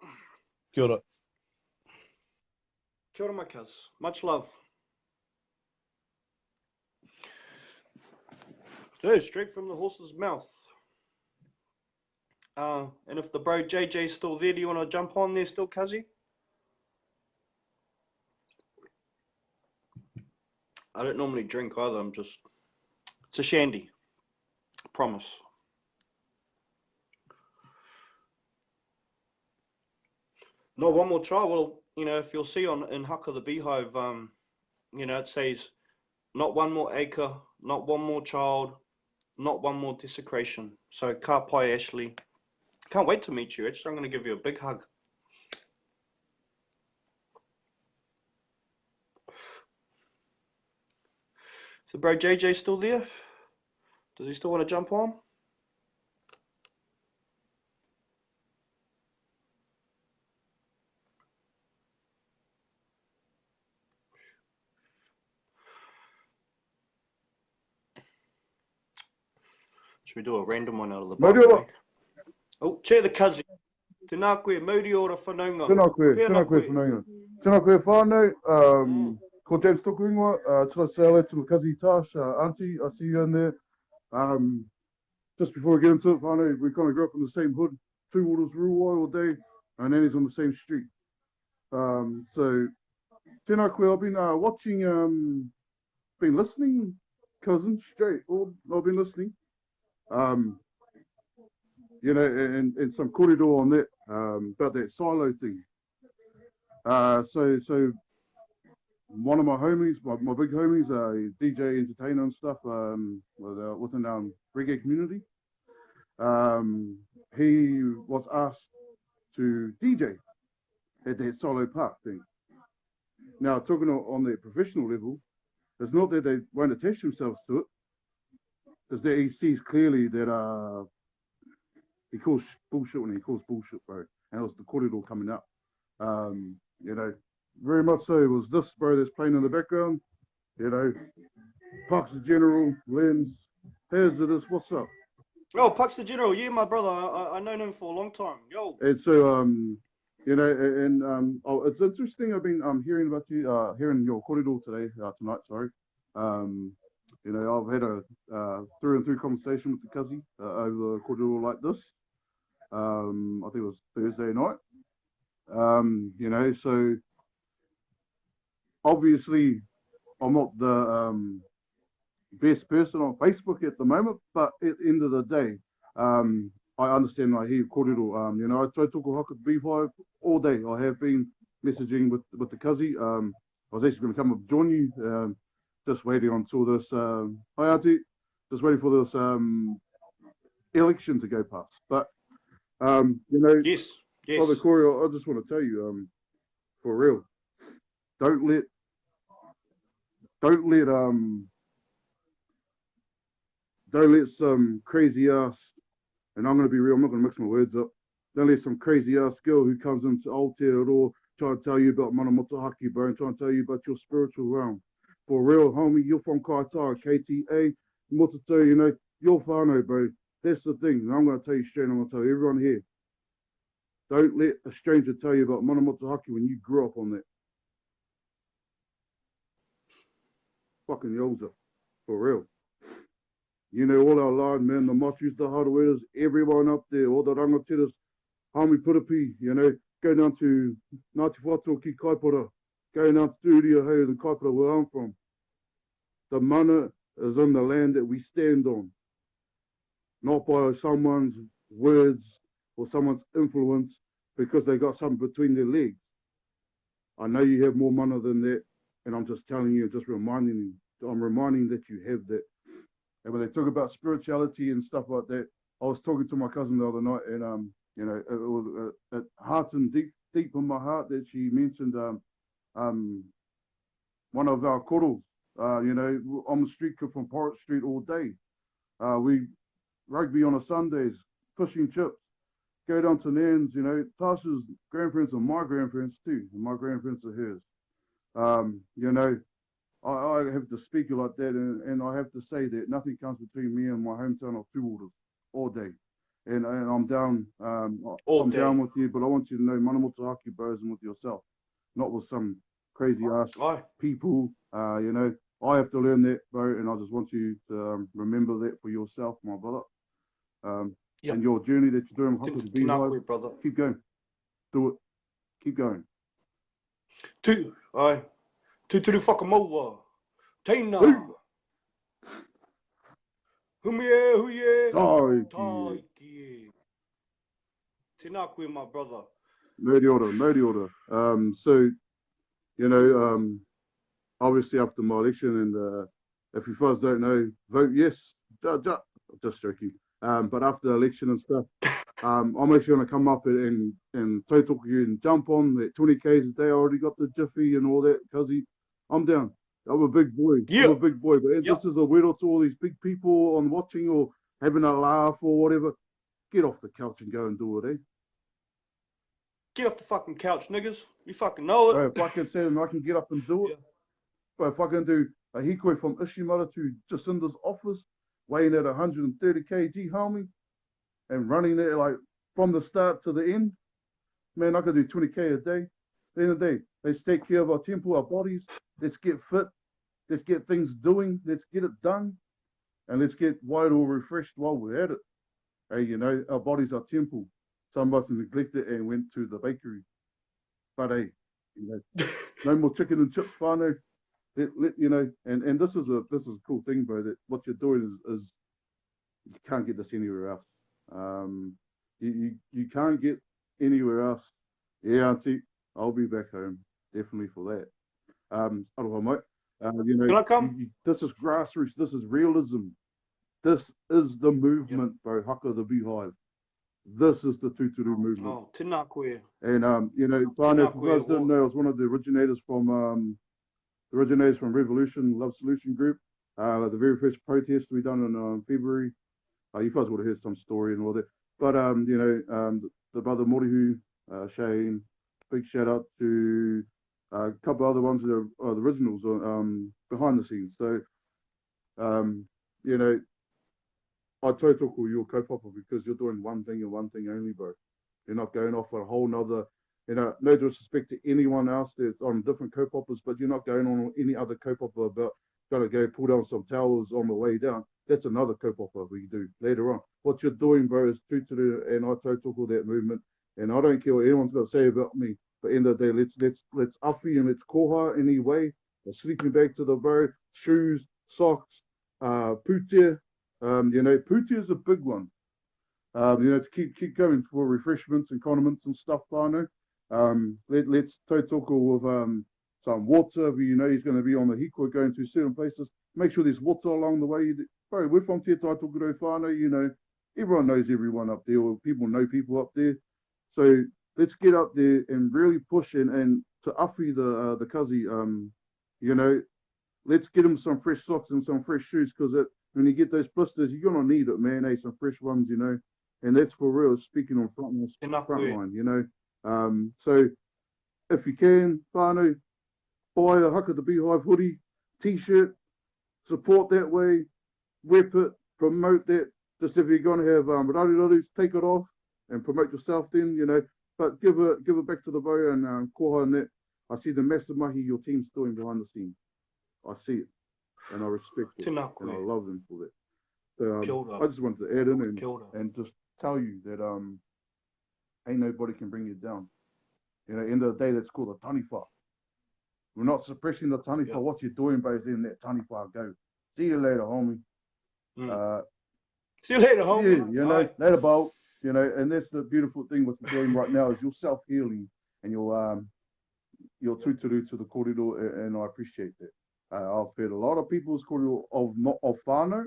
S2: Kia ora.
S1: Kia ora, my cuz. Much love. Hey, straight from the horse's mouth. And if the bro JJ's still there, do you want to jump on there still, cuzzy? I don't normally drink either. It's a shandy. Promise. No, one more try. Well, if you'll see in Haka the Beehive, it says, not one more acre, not one more child, not one more desecration. So, ka pai, Ashley. Can't wait to meet you. Actually, I'm going to give you a big hug. So, bro, JJ still there? Does he still want to jump on? Should we do a random one out of the Bible? Oh, chair the cousin. Tēnā koe, mauri ora whanaunga.
S3: Tēnā koe whanaunga. Tēnā koe whānau. Ko James toku ingoa. Tula Sale to my cousin Tash, auntie, I see you in there. Just before we get into it, whānau, we kind of grew up in the same hood. Two Waters, Ruai all day. And then he's on the same street. So, tēnā koe, I've been watching, been listening, cousin, straight. I've been listening. And some kōrero on that, about that silo thing. So one of my homies, my big homies, DJ, entertainer and stuff, within reggae community, he was asked to DJ at that silo park thing. Now, talking on the professional level, it's not that they won't attach themselves to it, it's that he sees clearly that he calls bullshit when he calls bullshit, bro. And it was the kōrero coming up. Very much so. It was this, bro, that's playing in the background. Parks the General, Lens, Hazardous, what's up?
S1: Oh, Pucks the General, yeah, my brother. I known him for a long time. Yo.
S3: And so, it's interesting. I've been hearing about you, hearing your kōrero today, tonight, sorry. I've had a through and through conversation with the Kazi over the kōrero like this. I think it was Thursday night. So obviously I'm not the best person on Facebook at the moment, but at the end of the day, I understand I hear kōrero. I try to talk Haka Beehive all day. I have been messaging with the Kazi. I was actually going to come up and join you. Just waiting until this, hi auntie, just waiting for this election to go past. But,
S1: Yes.
S3: Brother Corey, I just want to tell you, for real, don't let some crazy ass, and I'm going to be real, I'm not going to mix my words up, don't let some crazy ass girl who comes into Aotearoa try to tell you about mana motuhake, bro, and try to tell you about your spiritual realm. For real, homie, you're from Kaitaia, KTA, Motutu, you're whānau, bro. That's the thing. And I'm going to tell you straight, I'm going to tell everyone here. Don't let a stranger tell you about mana motuhake when you grew up on that. Fucking Yolza. for real. You know, all our linemen, the Motus, the Harawairas, everyone up there, all the rangatiras, Hami Purapi, you know, go down to Ngāti Whātua ki Kaipara, go down to Uriahau and Kaipara where I'm from. The mana is in the land that we stand on, not by someone's words or someone's influence because they got something between their legs. I know you have more mana than that, and I'm just telling you, just reminding you, I'm reminding that you have that. And when they talk about spirituality and stuff like that, I was talking to my cousin the other night, and you know, it heartened deep in my heart that she mentioned one of our korals. You know, on the street from Porritt Street all day. We rugby on a Sundays, fishing chips, go down to Nan's, you know, Tasha's grandparents are my grandparents too, and my grandparents are hers. You know, I have to speak like that, and I have to say that nothing comes between me and my hometown of Two Waters all day. And I'm down, I'm down with you, but I want you to know, mana motuhake, bros, and with yourself, not with some crazy ass people. You know, I have to learn that, bro, and I just want you to remember that for yourself, my brother. And your journey that you're doing, Haka the Beehive,
S1: brother.
S3: keep going. Do it. Keep going.
S1: Tūturu whakamoa. Teina. Humie, huie. Taiki. Tēnā koe, my brother.
S3: Murdy order. So, you know, obviously after my election, and if you guys don't know, vote yes. Just joking. But after the election and stuff, I'm actually going to come up and tautoko you and jump on that 20 Ks a day. I already got the jiffy and all that, because I'm down. I'm a big boy. Yeah. I'm a big boy. But this is a word to all these big people on watching or having a laugh or whatever. Get off the couch and go and do it, eh?
S1: Get off the fucking couch, niggas. You fucking know it.
S3: Bro, if I can say I can get up and do it. But if I can do a hikoi from Ishimara to Jacinda's office, weighing at 130 kg, homie, and running there like from the start to the end, man, I could do 20K a day. At the end of the day, let's take care of our temple, our bodies. Let's get fit. Let's get things doing. Let's get it done. And let's get wired or refreshed while we're at it. Hey, you know, our bodies are temple. Some of us neglected and went to the bakery. But hey, you know, no more chicken and chips, whānau. You know, and this is a cool thing, bro, that what you're doing is you can't get this anywhere else. You can't get anywhere else. Yeah, auntie, I'll be back home, definitely for that. Aroha mate. You know,
S1: can I come?
S3: This is grassroots, this is realism. This is the movement, bro, Haka the Beehive. This is the Tūturu movement.
S1: Oh, tēnā koe.
S3: And you know, whānau, if you guys didn't know, I was one of the originators from Revolution Love Solution Group. The very first protest we done in February. You guys would have heard some story and all that. But you know, the brother Morihu, Shane, big shout out to a couple other ones that are the originals behind the scenes. So you know, I tautoko your kaupapa because you're doing one thing and one thing only, bro. You're not going off a whole nother. You know, no disrespect to anyone else that's on different kaupapas, but you're not going on any other kaupapa about going to go pull down some towers on the way down. That's another kaupapa we do later on. What you're doing, bro, is Tūturu, and I tautoko that movement. And I don't care what anyone's going to say about me. But in the day, let's awhi and let's koha anyway. A sleeping bag to the bro, shoes, socks, putia. You know, putia is a big one. You know, to keep going for refreshments and condiments and stuff, whānau. Let's tautoko with some water. You know, he's going to be on the hikoi going to certain places. Make sure there's water along the way. Bro, we're from Te Taitokoro whānau, you know, everyone knows everyone up there, or people know people up there. So let's get up there and really push and to awhi the kazi, you know, let's get him some fresh socks and some fresh shoes, because when you get those blisters, you're going to need it, man. Hey, some fresh ones, you know, and that's for real, speaking on front line, you know. So if you can, whānau, buy a Haka the Beehive hoodie, t-shirt, support that way, rep it, promote that. Just if you're going to have raririrus, take it off and promote yourself then, you know, but give it back to the bow and koha and that. I see the massive mahi your team's doing behind the scenes. I see it. and I respect it,
S1: Tēnā
S3: and I
S1: koe.
S3: love them for that. So
S1: Kia ora.
S3: I just wanted to add in
S1: Kia ora.
S3: and just tell you that ain't nobody can bring you down. You know, end of the day, that's called a taniwha. We're not suppressing the taniwha.
S1: Yeah.
S3: What you're doing, bro, is letting that taniwha go. See you later, homie.
S1: See you later,
S3: Yeah,
S1: homie.
S3: you know, later, Bolt. You know, and that's the beautiful thing what you're doing right now is you're self-healing and you're tūturu to the kōrero, and I appreciate that. I've heard a lot of people's kōrero of whānau.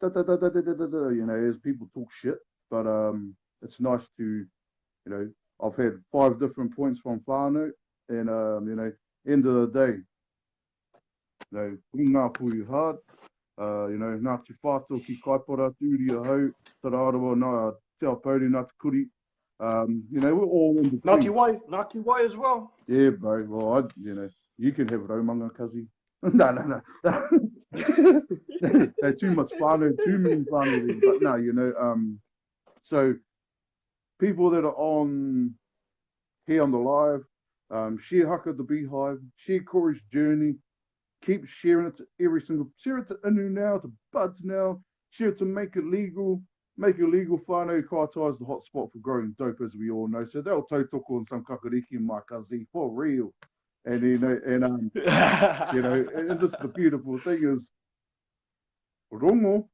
S3: You know, as people talk shit, but it's nice to, you know, I've had 5 different points from whānau, and you know, end of the day, you know, ngā pui hard, you know, nā te whātua ki kaipara, tūria hau, taraarawa, nā te apauri, nā te kuri, you know, we're all in between.
S1: Ngāti Wai as well.
S3: Yeah, bro. Well, you know, you can have raumanga, cuzzy. No. They're too much whānau, too many whānau there. But no, you know, so people that are on here on the live, share Haka the Beehive, share Corey's journey, keep sharing it to share it to Inu now, to Buds now, share it to Make It Legal. Make It Legal. Whānau Kaitai is the hot spot for growing dope, as we all know. So they'll tautoko on some kakariki in my kazi, for real. And you know, and you know, and this is the beautiful thing is rongo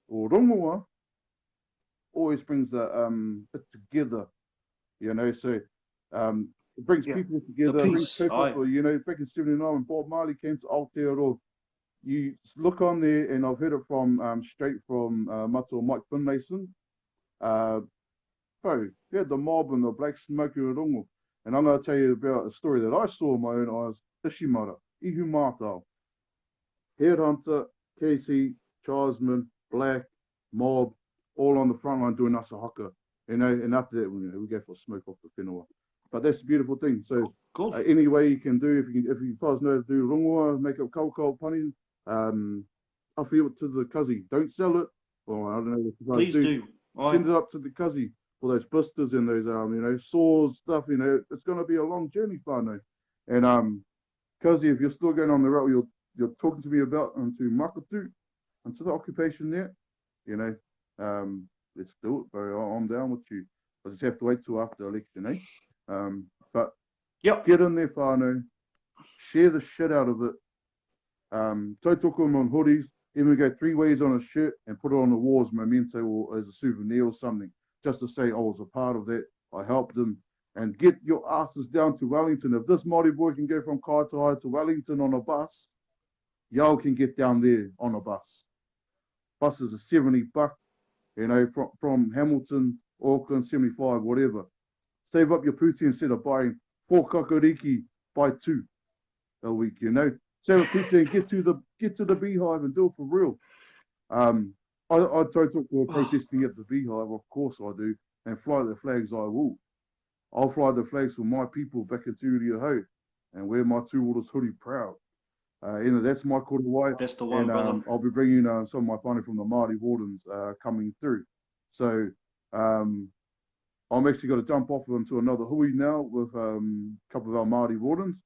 S3: or rongoa always brings it together, you know. So it brings people together, it brings people, you know. Back in '79 when Bob Marley came to Aotearoa, you look on there, and I've heard it from straight from Matua Mike Finlayson. Bro, he had the mob and the black smoking rongo. And I'm going to tell you about a story that I saw with my own eyes. Ishimara, Ihu Mātau, Headhunter, Casey, Charlesman, Black, Mob, all on the front line doing us a haka. You know, and after that, you know, we go for a smoke off the whenua. But that's the beautiful thing. So any way you can do, if you guys know how to do rongoa, make up kau pani, I feel it to the cuzzy. Don't sell it. Well, I don't know what you guys do. Send it up to the cuzzy. For those blisters and those you know, sores, stuff, you know, it's going to be a long journey, whānau. And cuzzy, if you're still going on the route you're talking to me about into Makatu, into the occupation there, you know, let's do it, bro. I'm down with you. I just have to wait till after election, eh? But get in there, whānau, share the shit out of it. Tautoko them on hoodies, even go 3 ways on a shirt and put it on the wall as memento or as a souvenir or something. Just to say I was a part of that, I helped them, and get your asses down to Wellington. If this Māori boy can go from Kaitaia to Wellington on a bus, y'all can get down there on a bus. Buses are $70, you know, from Hamilton, Auckland, 75, whatever. Save up your puti instead of buying 4 kakariki, buy 2 a week, you know. Save a puti and get to the Beehive and do it for real. I total protesting at the Beehive, of course I do, and fly the flags I will. I'll fly the flags for my people back in Tūria Hau and wear my Two Waters hoodie proud. You know, that's my kōrewai.
S1: That's the one,
S3: and
S1: brother.
S3: I'll be bringing some of my whānau from the Māori Wardens coming through. So I'm actually going to jump off into another hui now with a couple of our Māori Wardens.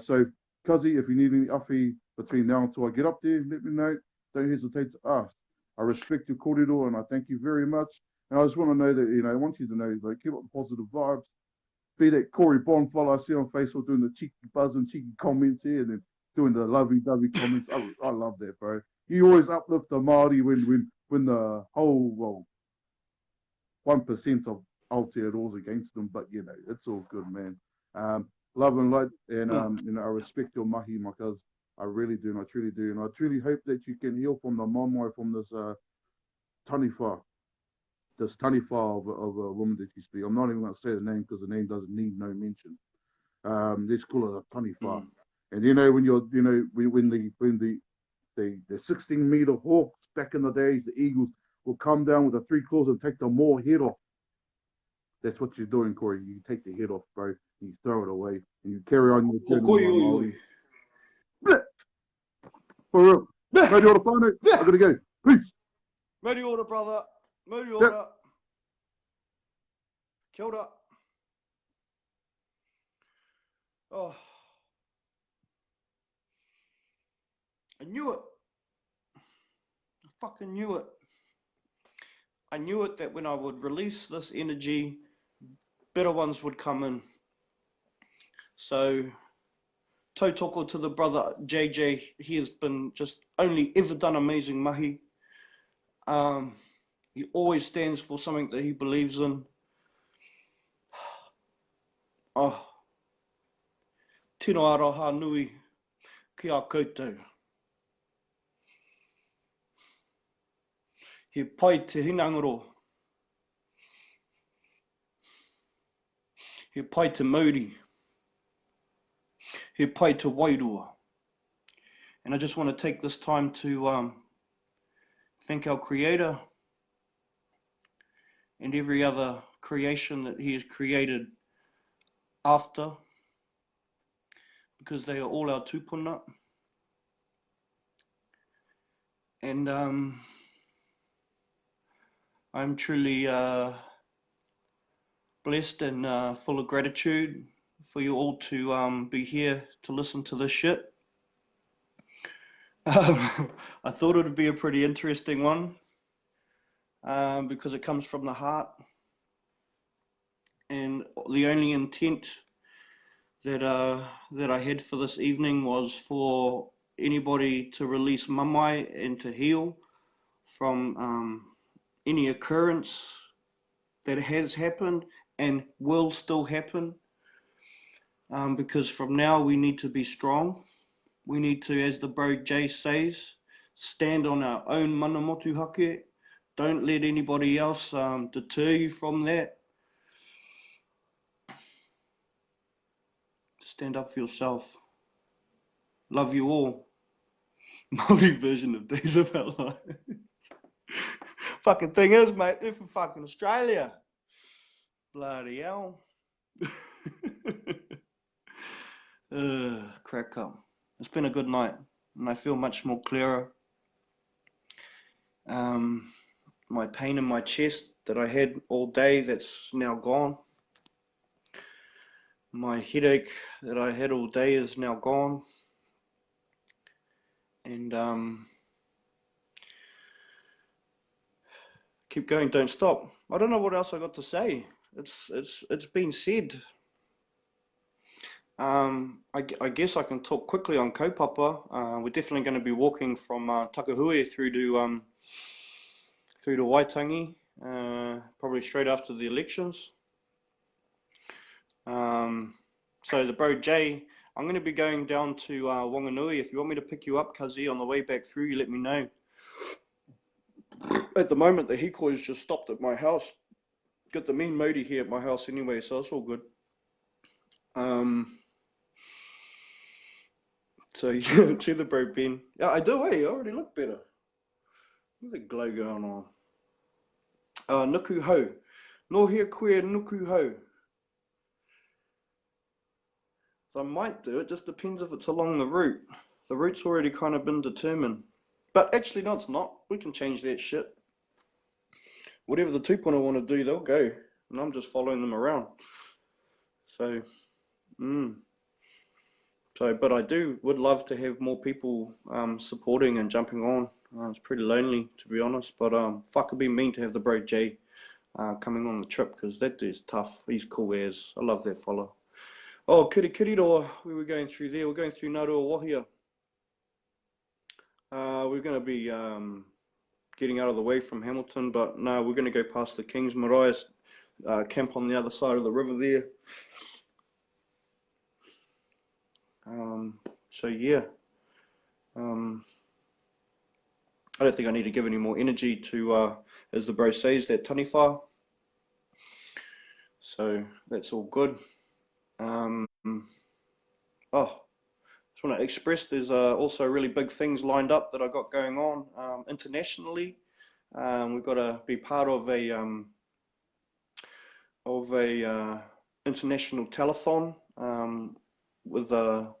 S3: So, Kazi, if you need any awhi between now until I get up there, let me know. Don't hesitate to ask. I respect your kōrero and I thank you very much. And I just want to know that, you know, I want you to know, like, keep up the positive vibes. Be that Corey Bond fellow I see on Facebook doing the cheeky buzz and cheeky comments here and then doing the lovey-dovey comments. I love that, bro. You always uplift the Māori when the whole, 1% of Aotearoa's against them, but, you know, it's all good, man. Love and light, and, you know, I respect your mahi, because I really do, and I truly do. And I truly hope that you can heal from the mamai, from this taniwha of a woman that you speak. I'm not even going to say the name because the name doesn't need no mention. Let's call it a taniwha. And you know, when you're, you know, when the 16-meter hawks back in the days, the eagles will come down with the 3 claws and take the more head off. That's what you're doing, Corey. You take the head off, bro, and you throw it away, and you carry on your journey. For real. Ready order, whānau? I gotta go. Peace.
S1: Ready order, brother. Ready order. Yep. Kia ora. Oh. knew it. I fucking knew it. I knew it that when I would release this energy, better ones would come in. So, tautoko to the brother JJ. He has been just only ever done amazing mahi. He always stands for something that he believes in. Oh, tino aroha nui ki a koutou. He pai te hinangaro. He pai te mauri. He pai te wairua. And I just want to take this time to thank our Creator and every other creation that He has created after, because they are all our tupuna. And I'm truly blessed and full of gratitude for you all to be here to listen to this shit. I thought it would be a pretty interesting one because it comes from the heart, and the only intent that I had for this evening was for anybody to release mamai and to heal from any occurrence that has happened and will still happen, because from now we need to be strong. We need to, as the bro Jay says, stand on our own mana motuhake. Don't let anybody else deter you from that. Stand up for yourself. Love you all. Māori version of Days of Our Lives. Fucking thing is, mate, they're from fucking Australia. Bloody hell. Crack up. It's been a good night, and I feel much more clearer. My pain in my chest that I had all day, that's now gone. My headache that I had all day is now gone. And keep going, don't stop. I don't know what else I got to say. It's been said. I guess I can talk quickly on kaupapa. We're definitely going to be walking from Takahue through to Waitangi, probably straight after the elections. So the bro Jay, I'm going to be going down to Wanganui. If you want me to pick you up, Kazi, on the way back through, you let me know. At the moment, the hikoi's just stopped at my house. Got the mean Modi here at my house anyway, so it's all good. So yeah, to the bro Ben. Yeah, I do, I already look better. Look at the glow going on. Nuku ho. No here queer nuku ho. So I might do it, just depends if it's along the route. The route's already kind of been determined. But actually, no, it's not. We can change that shit. Whatever the tupuna want to do, they'll go. And I'm just following them around. So, but I would love to have more people supporting and jumping on. It's pretty lonely, to be honest. But fuck, it'd be mean to have the bro Jay coming on the trip, because that dude's tough. He's cool as. I love that fella. Oh, Kirikiriroa, we were going through there. We're going through Narua Wahia. We're going to be getting out of the way from Hamilton, but no, we're going to go past the Kings Mariah's camp on the other side of the river there. So yeah, I don't think I need to give any more energy to, as the bro says, that taniwha. So that's all good. Just want to express there's also really big things lined up that I got going on internationally. We've got to be part of a international telethon with a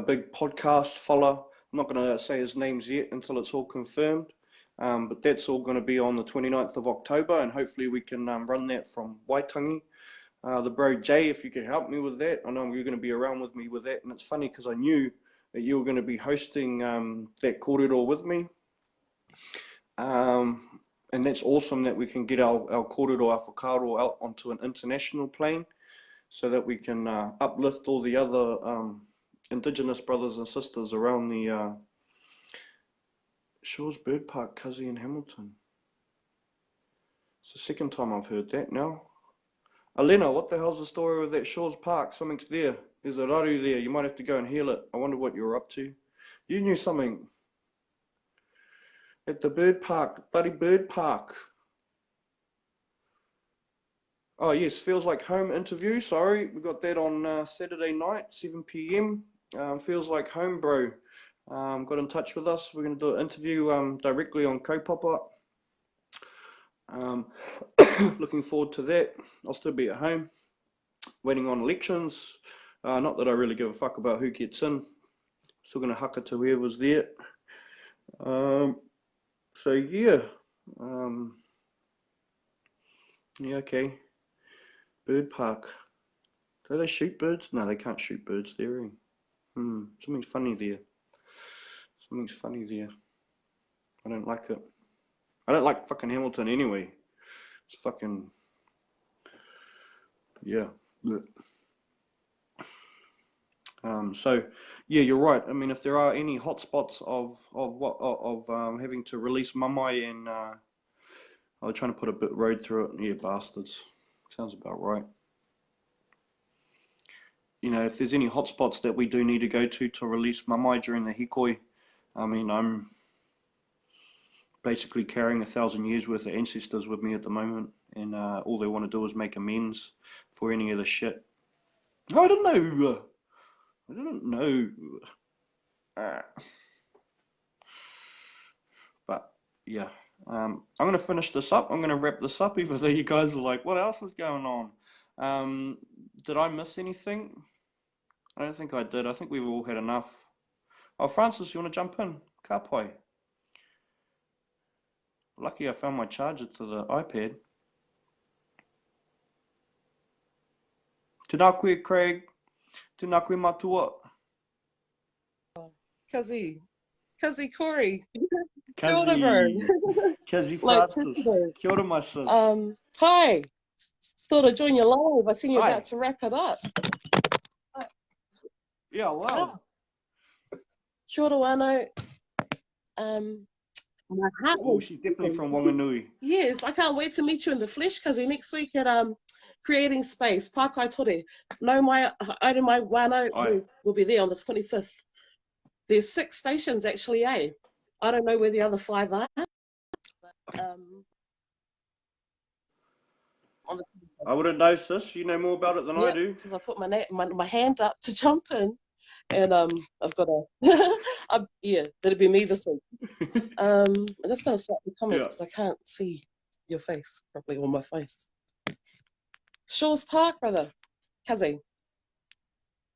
S1: big podcast fella. I'm not going to say his names yet until it's all confirmed, but that's all going to be on the 29th of October, and hopefully we can run that from Waitangi. The bro Jay, if you could help me with that, I know you're going to be around with me with that. And it's funny because I knew that you were going to be hosting that kōrero with me. And that's awesome that we can get our kōrero, our whakaaro out onto an international plane so that we can uplift all the other Indigenous brothers and sisters around the Shores Bird Park, Cuzzy in Hamilton. It's the second time I've heard that now. Elena, what the hell's the story with that Shores Park? Something's there. There's a raru there. You might have to go and heal it. I wonder what you're up to. You knew something. At the bird park, bloody bird park. Oh yes, Feels Like Home interview. Sorry, we got that on Saturday night, 7 p.m. Feels Like Home, bro. Got in touch with us. We're going to do an interview directly on Kaupapa. Looking forward to that. I'll still be at home, waiting on elections. Not that I really give a fuck about who gets in. Still going to haka to whoever's there. So yeah. Yeah, okay. Bird park. Do they shoot birds? No, they can't shoot birds there. Something's funny there. Something's funny there. I don't like it. I don't like fucking Hamilton anyway. It's fucking, yeah. So yeah, you're right. I mean, if there are any hotspots of having to release Mamai and I was trying to put a bit road through it. Yeah, bastards. Sounds about right. You know, if there's any hotspots that we do need to go to release Mamai during the hikoi, I mean, I'm basically carrying 1,000 years worth of ancestors with me at the moment, and all they want to do is make amends for any of the shit. I don't know. I don't know. But yeah, I'm going to finish this up. I'm going to wrap this up, even though you guys are like, what else is going on? Did I miss anything? I don't think I did. I think we've all had enough. Oh, Francis, you want to jump in? Kapai. Lucky I found my charger to the iPad. Tēnā koe, Craig. Tēnā koe matua.
S4: Cuzzy Corey.
S1: Kazi. Kazi Francis. Kia ora, my sis.
S4: Hi. Thought I'd join you live. I seen you
S1: Hi.
S4: about to wrap it up.
S1: Yeah, wow.
S4: Kia ora wānau. My heart
S1: Oh,
S4: was
S1: she's definitely from Wanganui.
S4: Yes, I can't wait to meet you in the flesh, Cuzzy, next week at Creating Space, Pākai Tore. No, my wānau will be there on the 25th. There's 6 stations actually, eh? I don't know where the other 5 are.
S1: I wouldn't know, sis. You know more about it than I do.
S4: Because I put my hand up to jump in, and I've got a yeah, that'd be me this week. I'm just gonna swap the comments because I can't see your face properly on my face. Shores Park, brother, Cuzzy.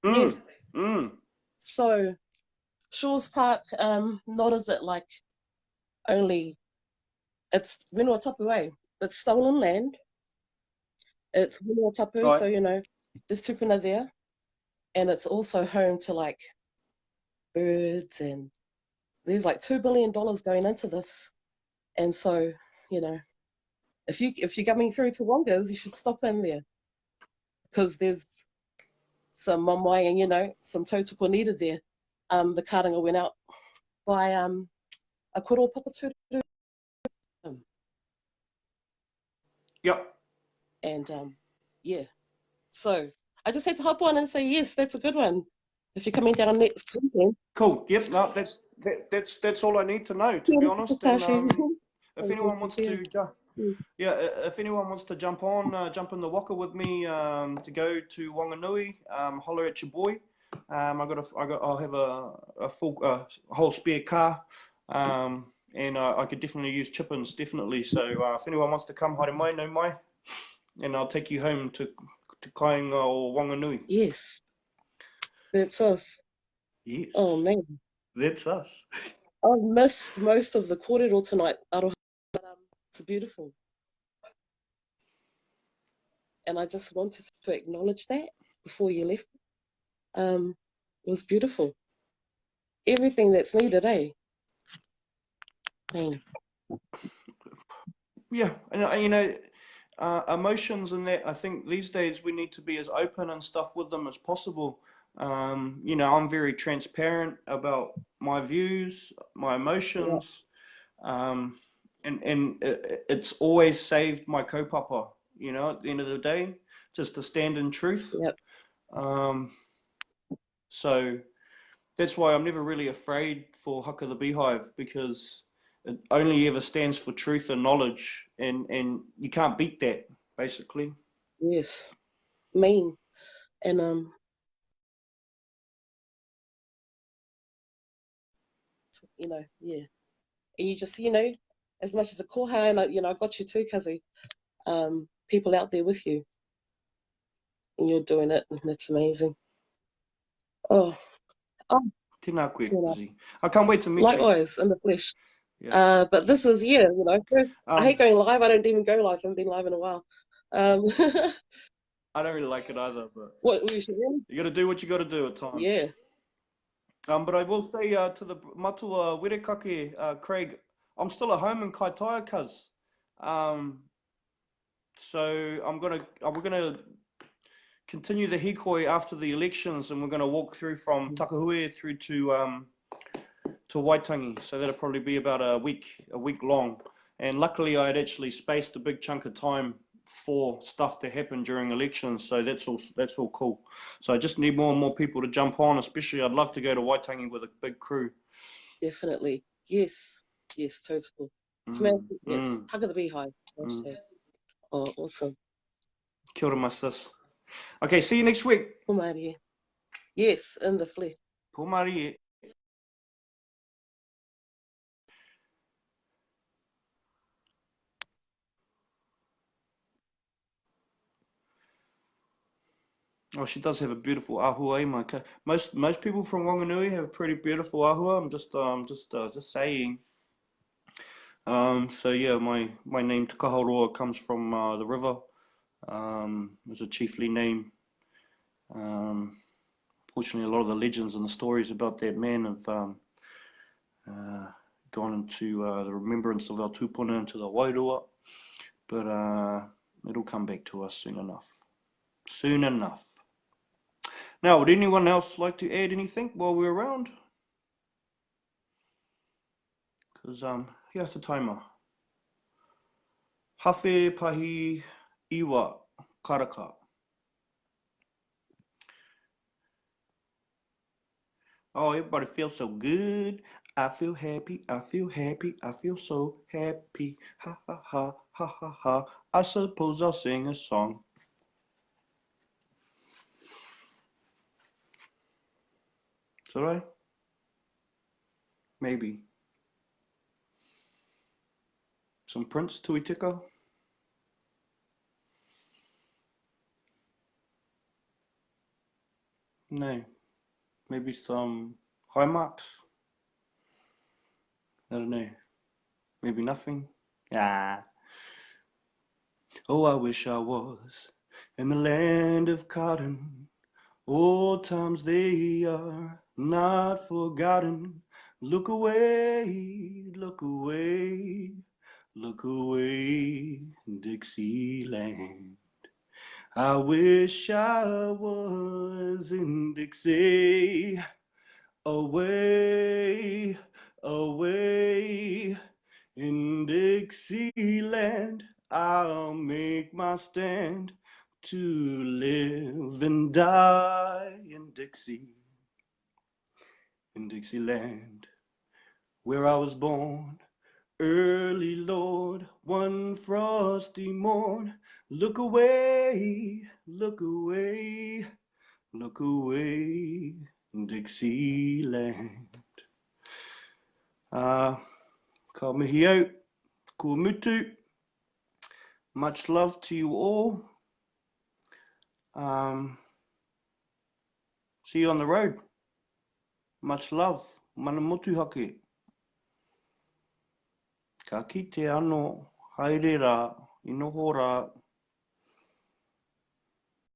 S4: Yes. So Shores Park, not is it like only it's Whenua Tapu, eh? It's stolen land. It's Whenua Tapu,
S1: Right.
S4: so you know, there's tupuna there. And it's also home to like birds, and there's like $2 billion going into this. And so, you know, if you're coming through to Wongas, you should stop in there. Because there's some mamai and, you know, some tautoko needed there. The karanga went out by a koro papatūru.
S1: Yep.
S4: And yeah. So I just had to hop on and say, yes, that's a good one. If you're coming down next weekend.
S1: Cool. Yep. No, that's all I need to know, to be honest. And, if anyone wants to, if anyone wants to jump in the waka with me to go to Wanganui, holler at your boy. I'll have a full whole spare car, and I could definitely use chip-ins, definitely. So if anyone wants to come, haere mai, no mai, and I'll take you home to Kāinga or Wanganui.
S4: Yes, that's us.
S1: Yes.
S4: Oh man,
S1: that's us.
S4: I've missed most of the kōrero tonight, Aroha, but it's beautiful. And I just wanted to acknowledge that before you left. It was beautiful. everything that's needed, eh? I mean,
S1: Yeah, and you know, emotions and that. I think these days we need to be as open and stuff with them as possible. You know, I'm very transparent about my views, my
S4: yeah,
S1: emotions, um, and it's always saved my kaupapa. You know, at the end of the day, just to stand in truth.
S4: yeah,
S1: Um, so that's why I'm never really afraid for Haka the Beehive, because it only ever stands for truth and knowledge, and you can't beat that, basically.
S4: yes. Mean. And you know, yeah. And you just, you know, as much as a koha, and you know, I got you too, Kazi. People out there with you, and you're doing it, and it's amazing. Oh, oh,
S1: Tēnā koe,
S4: you know,
S1: Izzy. I can't wait to meet you.
S4: likewise in the flesh.
S1: Yeah.
S4: But this is, yeah, you know, first, I hate going live. I don't even go live. I haven't been live in a while.
S1: I don't really like it either, but
S4: What we should really?
S1: you got to do what you got to do at times.
S4: Yeah,
S1: But I will say to the matua werekake, Craig, I'm still at home in Kaitaia, cuz. So we're gonna continue the hikoi after the elections, and we're gonna walk through from Takahue through to Waitangi. So that'll probably be about a week long. And luckily, I had actually spaced a big chunk of time for stuff to happen during elections. So that's all cool. So I just need more and more people to jump on. Especially, I'd love to go to Waitangi with a big crew.
S4: definitely. Yes, yes, total.
S1: Mm,
S4: Yes,
S1: mm,
S4: hug of the beehive.
S1: mm.
S4: Oh, awesome.
S1: Kia ora, my sis. Okay, see you next week.
S4: Pomari. Yes, in the flesh.
S1: Pomari. Oh, she does have a beautiful ahua, eh, Mike? Most people from Wanganui have a pretty beautiful ahua. I'm just saying. So yeah, my name Tukaharoa comes from the river. It was a chiefly name. Fortunately, a lot of the legends and the stories about that man have uh, gone into the remembrance of our tupuna into the Wairua. But it'll come back to us soon enough. Soon enough. Now, would anyone else like to add anything while we're around? Because here's the timer. Hawhi pahi iwa karaka. Oh, everybody feels so good. I feel happy. I feel happy. I feel so happy. Ha ha ha ha ha ha. I suppose I'll sing a song. Should I? Maybe. Some Prince Tuitika? No. Maybe some high marks? I don't know. Maybe nothing? Ah. Oh, I wish I was in the land of cotton. Old times they are not forgotten. Look away, look away, look away, Dixieland. I wish I was in Dixie, away, away, in Dixieland. I'll make my stand to live and die in Dixieland, where I was born. Early, Lord, one frosty morn. Look away, look away, look away, Dixieland. Ka mihi au, ko mutu. Much love to you all. See you on the road. Much love. Mana motu hake. Ka kite anō, haere rā, inoho rā.